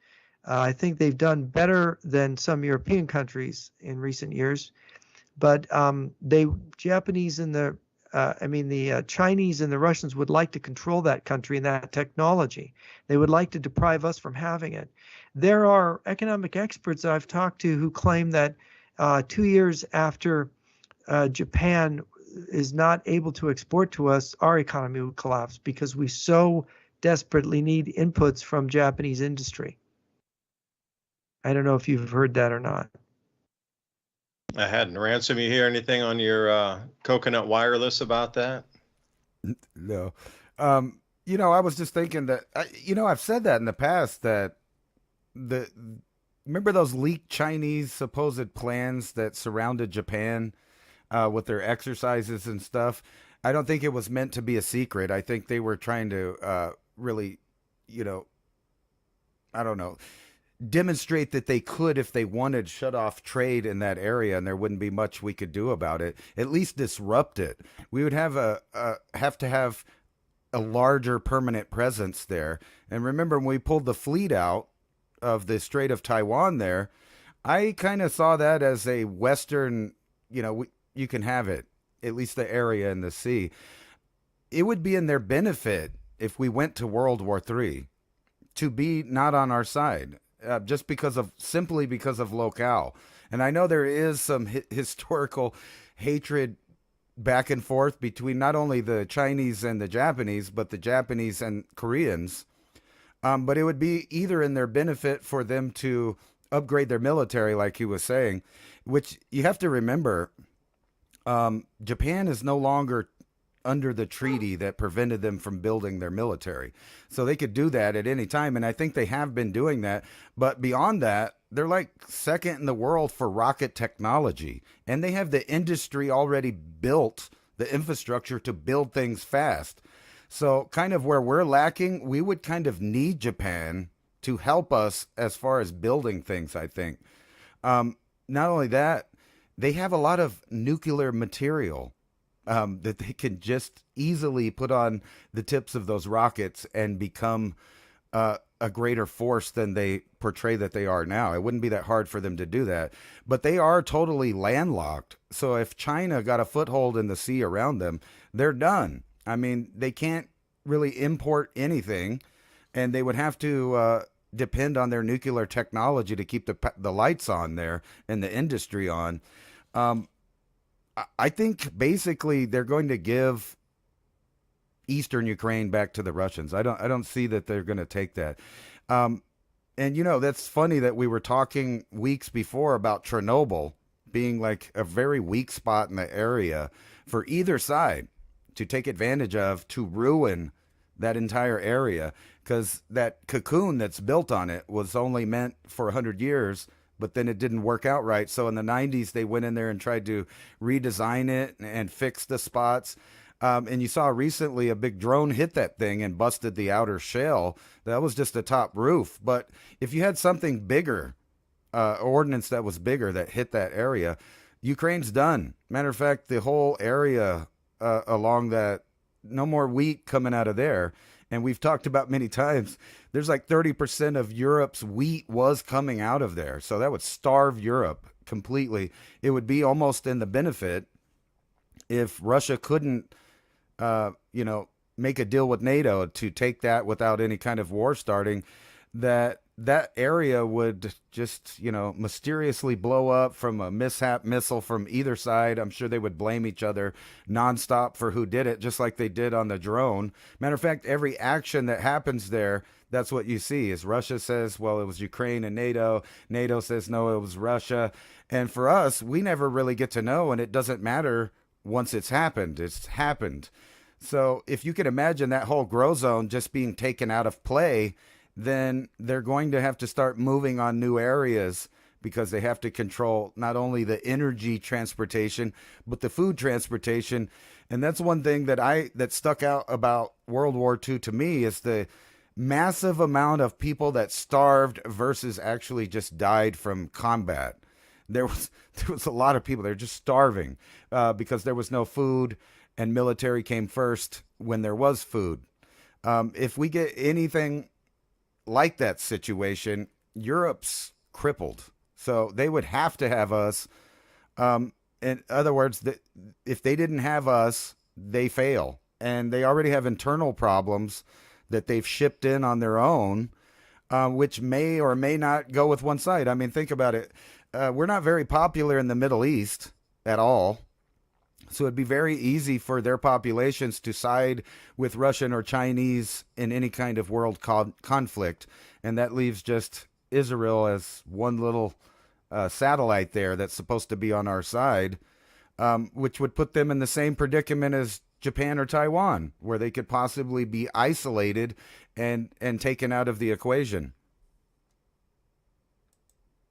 I think they've done better than some European countries in recent years. But the Chinese and the Russians would like to control that country and that technology. They would like to deprive us from having it. There are economic experts that I've talked to who claim that 2 years after Japan is not able to export to us, our economy would collapse because we so desperately need inputs from Japanese industry. I don't know if you've heard that or not. I hadn't. Ransom, you hear anything on your coconut wireless about that? No. I was just thinking that, I've said that in the past, that remember those leaked Chinese supposed plans that surrounded Japan with their exercises and stuff? I don't think it was meant to be a secret. I think they were trying to really, I don't know, demonstrate that they could, if they wanted, shut off trade in that area, and there wouldn't be much we could do about it. At least disrupt it. We would have to have a larger permanent presence there. And remember, when we pulled the fleet out of the Strait of Taiwan there, I kind of saw that as a Western, you can have it, at least the area in the sea. It would be in their benefit if we went to World War III to be not on our side. Just simply because of locale. And I know there is some historical hatred back and forth between not only the Chinese and the Japanese, but the Japanese and Koreans. But it would be either in their benefit for them to upgrade their military, like he was saying, which you have to remember, Japan is no longer under the treaty that prevented them from building their military. So they could do that at any time. And I think they have been doing that. But beyond that, they're like second in the world for rocket technology. And they have the industry already built, the infrastructure to build things fast. So kind of where we're lacking, we would kind of need Japan to help us as far as building things, I think. Not only that, they have a lot of nuclear material that they can just easily put on the tips of those rockets and become a greater force than they portray that they are now. It wouldn't be that hard for them to do that. But they are totally landlocked. So if China got a foothold in the sea around them, they're done. I mean, they can't really import anything, and they would have to depend on their nuclear technology to keep the lights on there and the industry on. I think basically they're going to give eastern Ukraine back to the Russians. I don't see that they're going to take that. And that's funny that we were talking weeks before about Chernobyl being like a very weak spot in the area for either side to take advantage of, to ruin that entire area, because that cocoon that's built on it was only meant for 100 years. But then it didn't work out right. So in the 90s, they went in there and tried to redesign it and fix the spots. And you saw recently a big drone hit that thing and busted the outer shell. That was just the top roof. But if you had something bigger, ordnance that was bigger that hit that area, Ukraine's done. Matter of fact, the whole area along that, no more wheat coming out of there. And we've talked about many times, there's like 30% of Europe's wheat was coming out of there. So that would starve Europe completely. It would be almost in the benefit if Russia couldn't, make a deal with NATO to take that without any kind of war starting, that area would just, mysteriously blow up from a mishap missile from either side. I'm sure they would blame each other nonstop for who did it, just like they did on the drone. Matter of fact, every action that happens there, that's what you see is Russia says, well, it was Ukraine and NATO. NATO says, no, it was Russia. And for us, we never really get to know, and it doesn't matter once it's happened. It's happened. So if you can imagine that whole grow zone just being taken out of play, then they're going to have to start moving on new areas, because they have to control not only the energy transportation, but the food transportation. And that's one thing that stuck out about World War II to me, is massive amount of people that starved versus actually just died from combat. There was a lot of people that were just starving because there was no food, and military came first when there was food. If we get anything like that situation, Europe's crippled. So they would have to have us. In other words, if they didn't have us, they fail. And they already have internal problems that they've shipped in on their own, which may or may not go with one side. I mean, think about it. We're not very popular in the Middle East at all. So it'd be very easy for their populations to side with Russian or Chinese in any kind of world conflict. And that leaves just Israel as one little satellite there that's supposed to be on our side, which would put them in the same predicament as Japan or Taiwan, where they could possibly be isolated and taken out of the equation.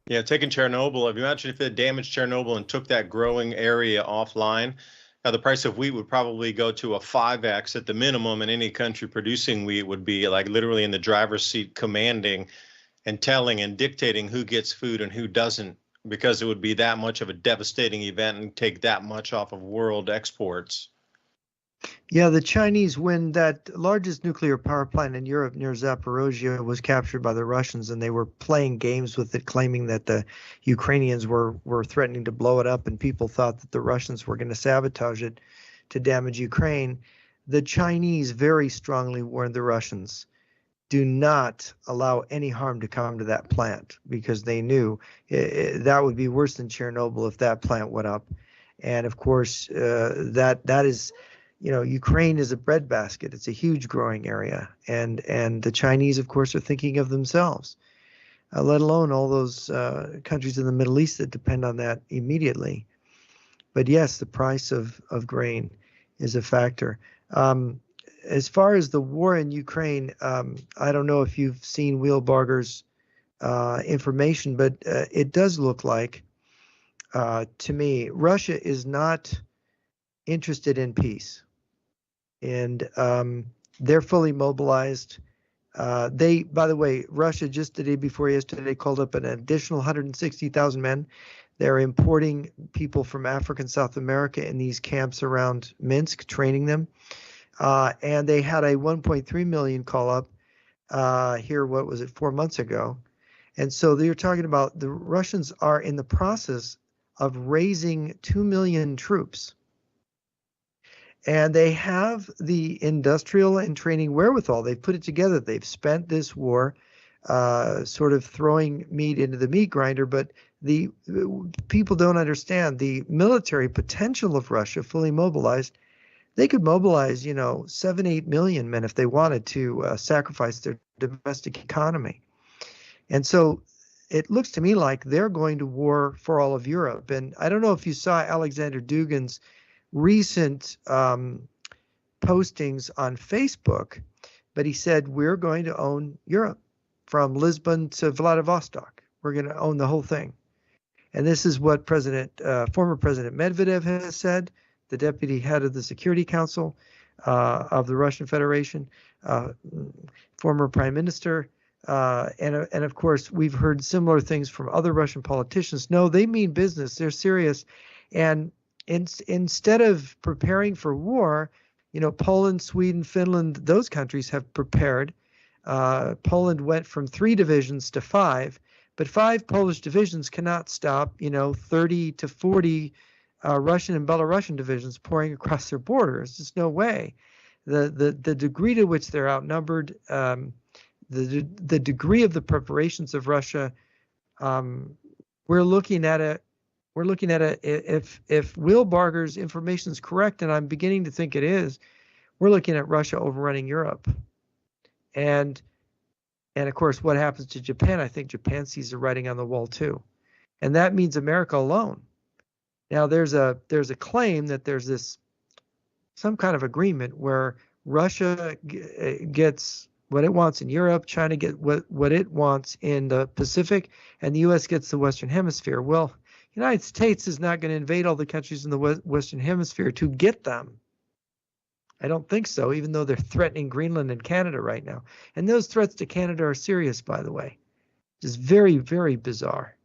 Yeah, taking Chernobyl, if you imagine if it damaged Chernobyl and took that growing area offline, the price of wheat would probably go to a 5x at the minimum, and any country producing wheat would be like literally in the driver's seat commanding and telling and dictating who gets food and who doesn't, because it would be that much of a devastating event and take that much off of world exports. Yeah, the Chinese, when that largest nuclear power plant in Europe near Zaporozhye was captured by the Russians, and they were playing games with it, claiming that the Ukrainians were threatening to blow it up, and people thought that the Russians were going to sabotage it to damage Ukraine. The Chinese very strongly warned the Russians, do not allow any harm to come to that plant, because they knew that would be worse than Chernobyl if that plant went up. And of course, that is, Ukraine is a breadbasket. It's a huge growing area, and the Chinese, of course, are thinking of themselves, let alone all those countries in the Middle East that depend on that immediately. But yes, the price of grain is a factor. As far as the war in Ukraine, I don't know if you've seen Wheelbarger's information, but it does look like, to me, Russia is not interested in peace. And they're fully mobilized. By the way, Russia just the day before yesterday called up an additional 160,000 men. They're importing people from Africa and South America in these camps around Minsk, training them. And they had a 1.3 million call up here, 4 months ago. And so they're talking about the Russians are in the process of raising 2 million troops. And they have the industrial and training wherewithal. They've put it together. They've spent this war sort of throwing meat into the meat grinder. But the people don't understand the military potential of Russia, fully mobilized. They could mobilize, 7-8 million men if they wanted to sacrifice their domestic economy. And so it looks to me like they're going to war for all of Europe. And I don't know if you saw Alexander Dugin's recent postings on Facebook, but he said, we're going to own Europe from Lisbon to Vladivostok. We're going to own the whole thing. And this is what former President Medvedev has said, the deputy head of the Security Council of the Russian Federation, former prime minister. And of course, we've heard similar things from other Russian politicians. No, they mean business. They're serious. And instead of preparing for war, Poland, Sweden, Finland, those countries have prepared. Poland went from 3 divisions to 5, but 5 Polish divisions cannot stop, 30 to 40 Russian and Belarusian divisions pouring across their borders. There's no way. The degree to which they're outnumbered, the degree of the preparations of Russia, we're looking at it. If Wheelbarger's information is correct, and I'm beginning to think it is, we're looking at Russia overrunning Europe. And of course, what happens to Japan? I think Japan sees the writing on the wall too, and that means America alone. Now, there's a claim that there's some kind of agreement where Russia gets what it wants in Europe, China gets what it wants in the Pacific, and the U.S. gets the Western Hemisphere. Well, the United States is not going to invade all the countries in the Western Hemisphere to get them. I don't think so, even though they're threatening Greenland and Canada right now. And those threats to Canada are serious, by the way. It's very, very bizarre.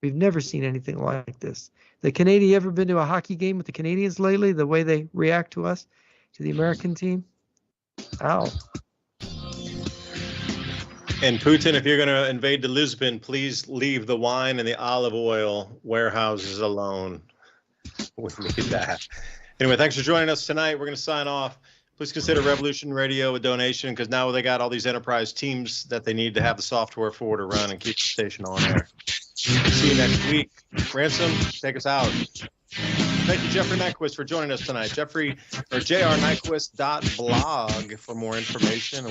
We've never seen anything like this. The Canadian, ever been to a hockey game with the Canadians lately? The way they react to us, to the American team? Ow. And Putin, if you're going to invade to Lisbon, please leave the wine and the olive oil warehouses alone. We need that. Anyway, thanks for joining us tonight. We're going to sign off. Please consider Revolution Radio a donation, because now they got all these enterprise teams that they need to have the software for to run and keep the station on air. See you next week. Ransom, take us out. Thank you, Jeffrey Nyquist, for joining us tonight. Jeffrey or jrnyquist.blog for more information.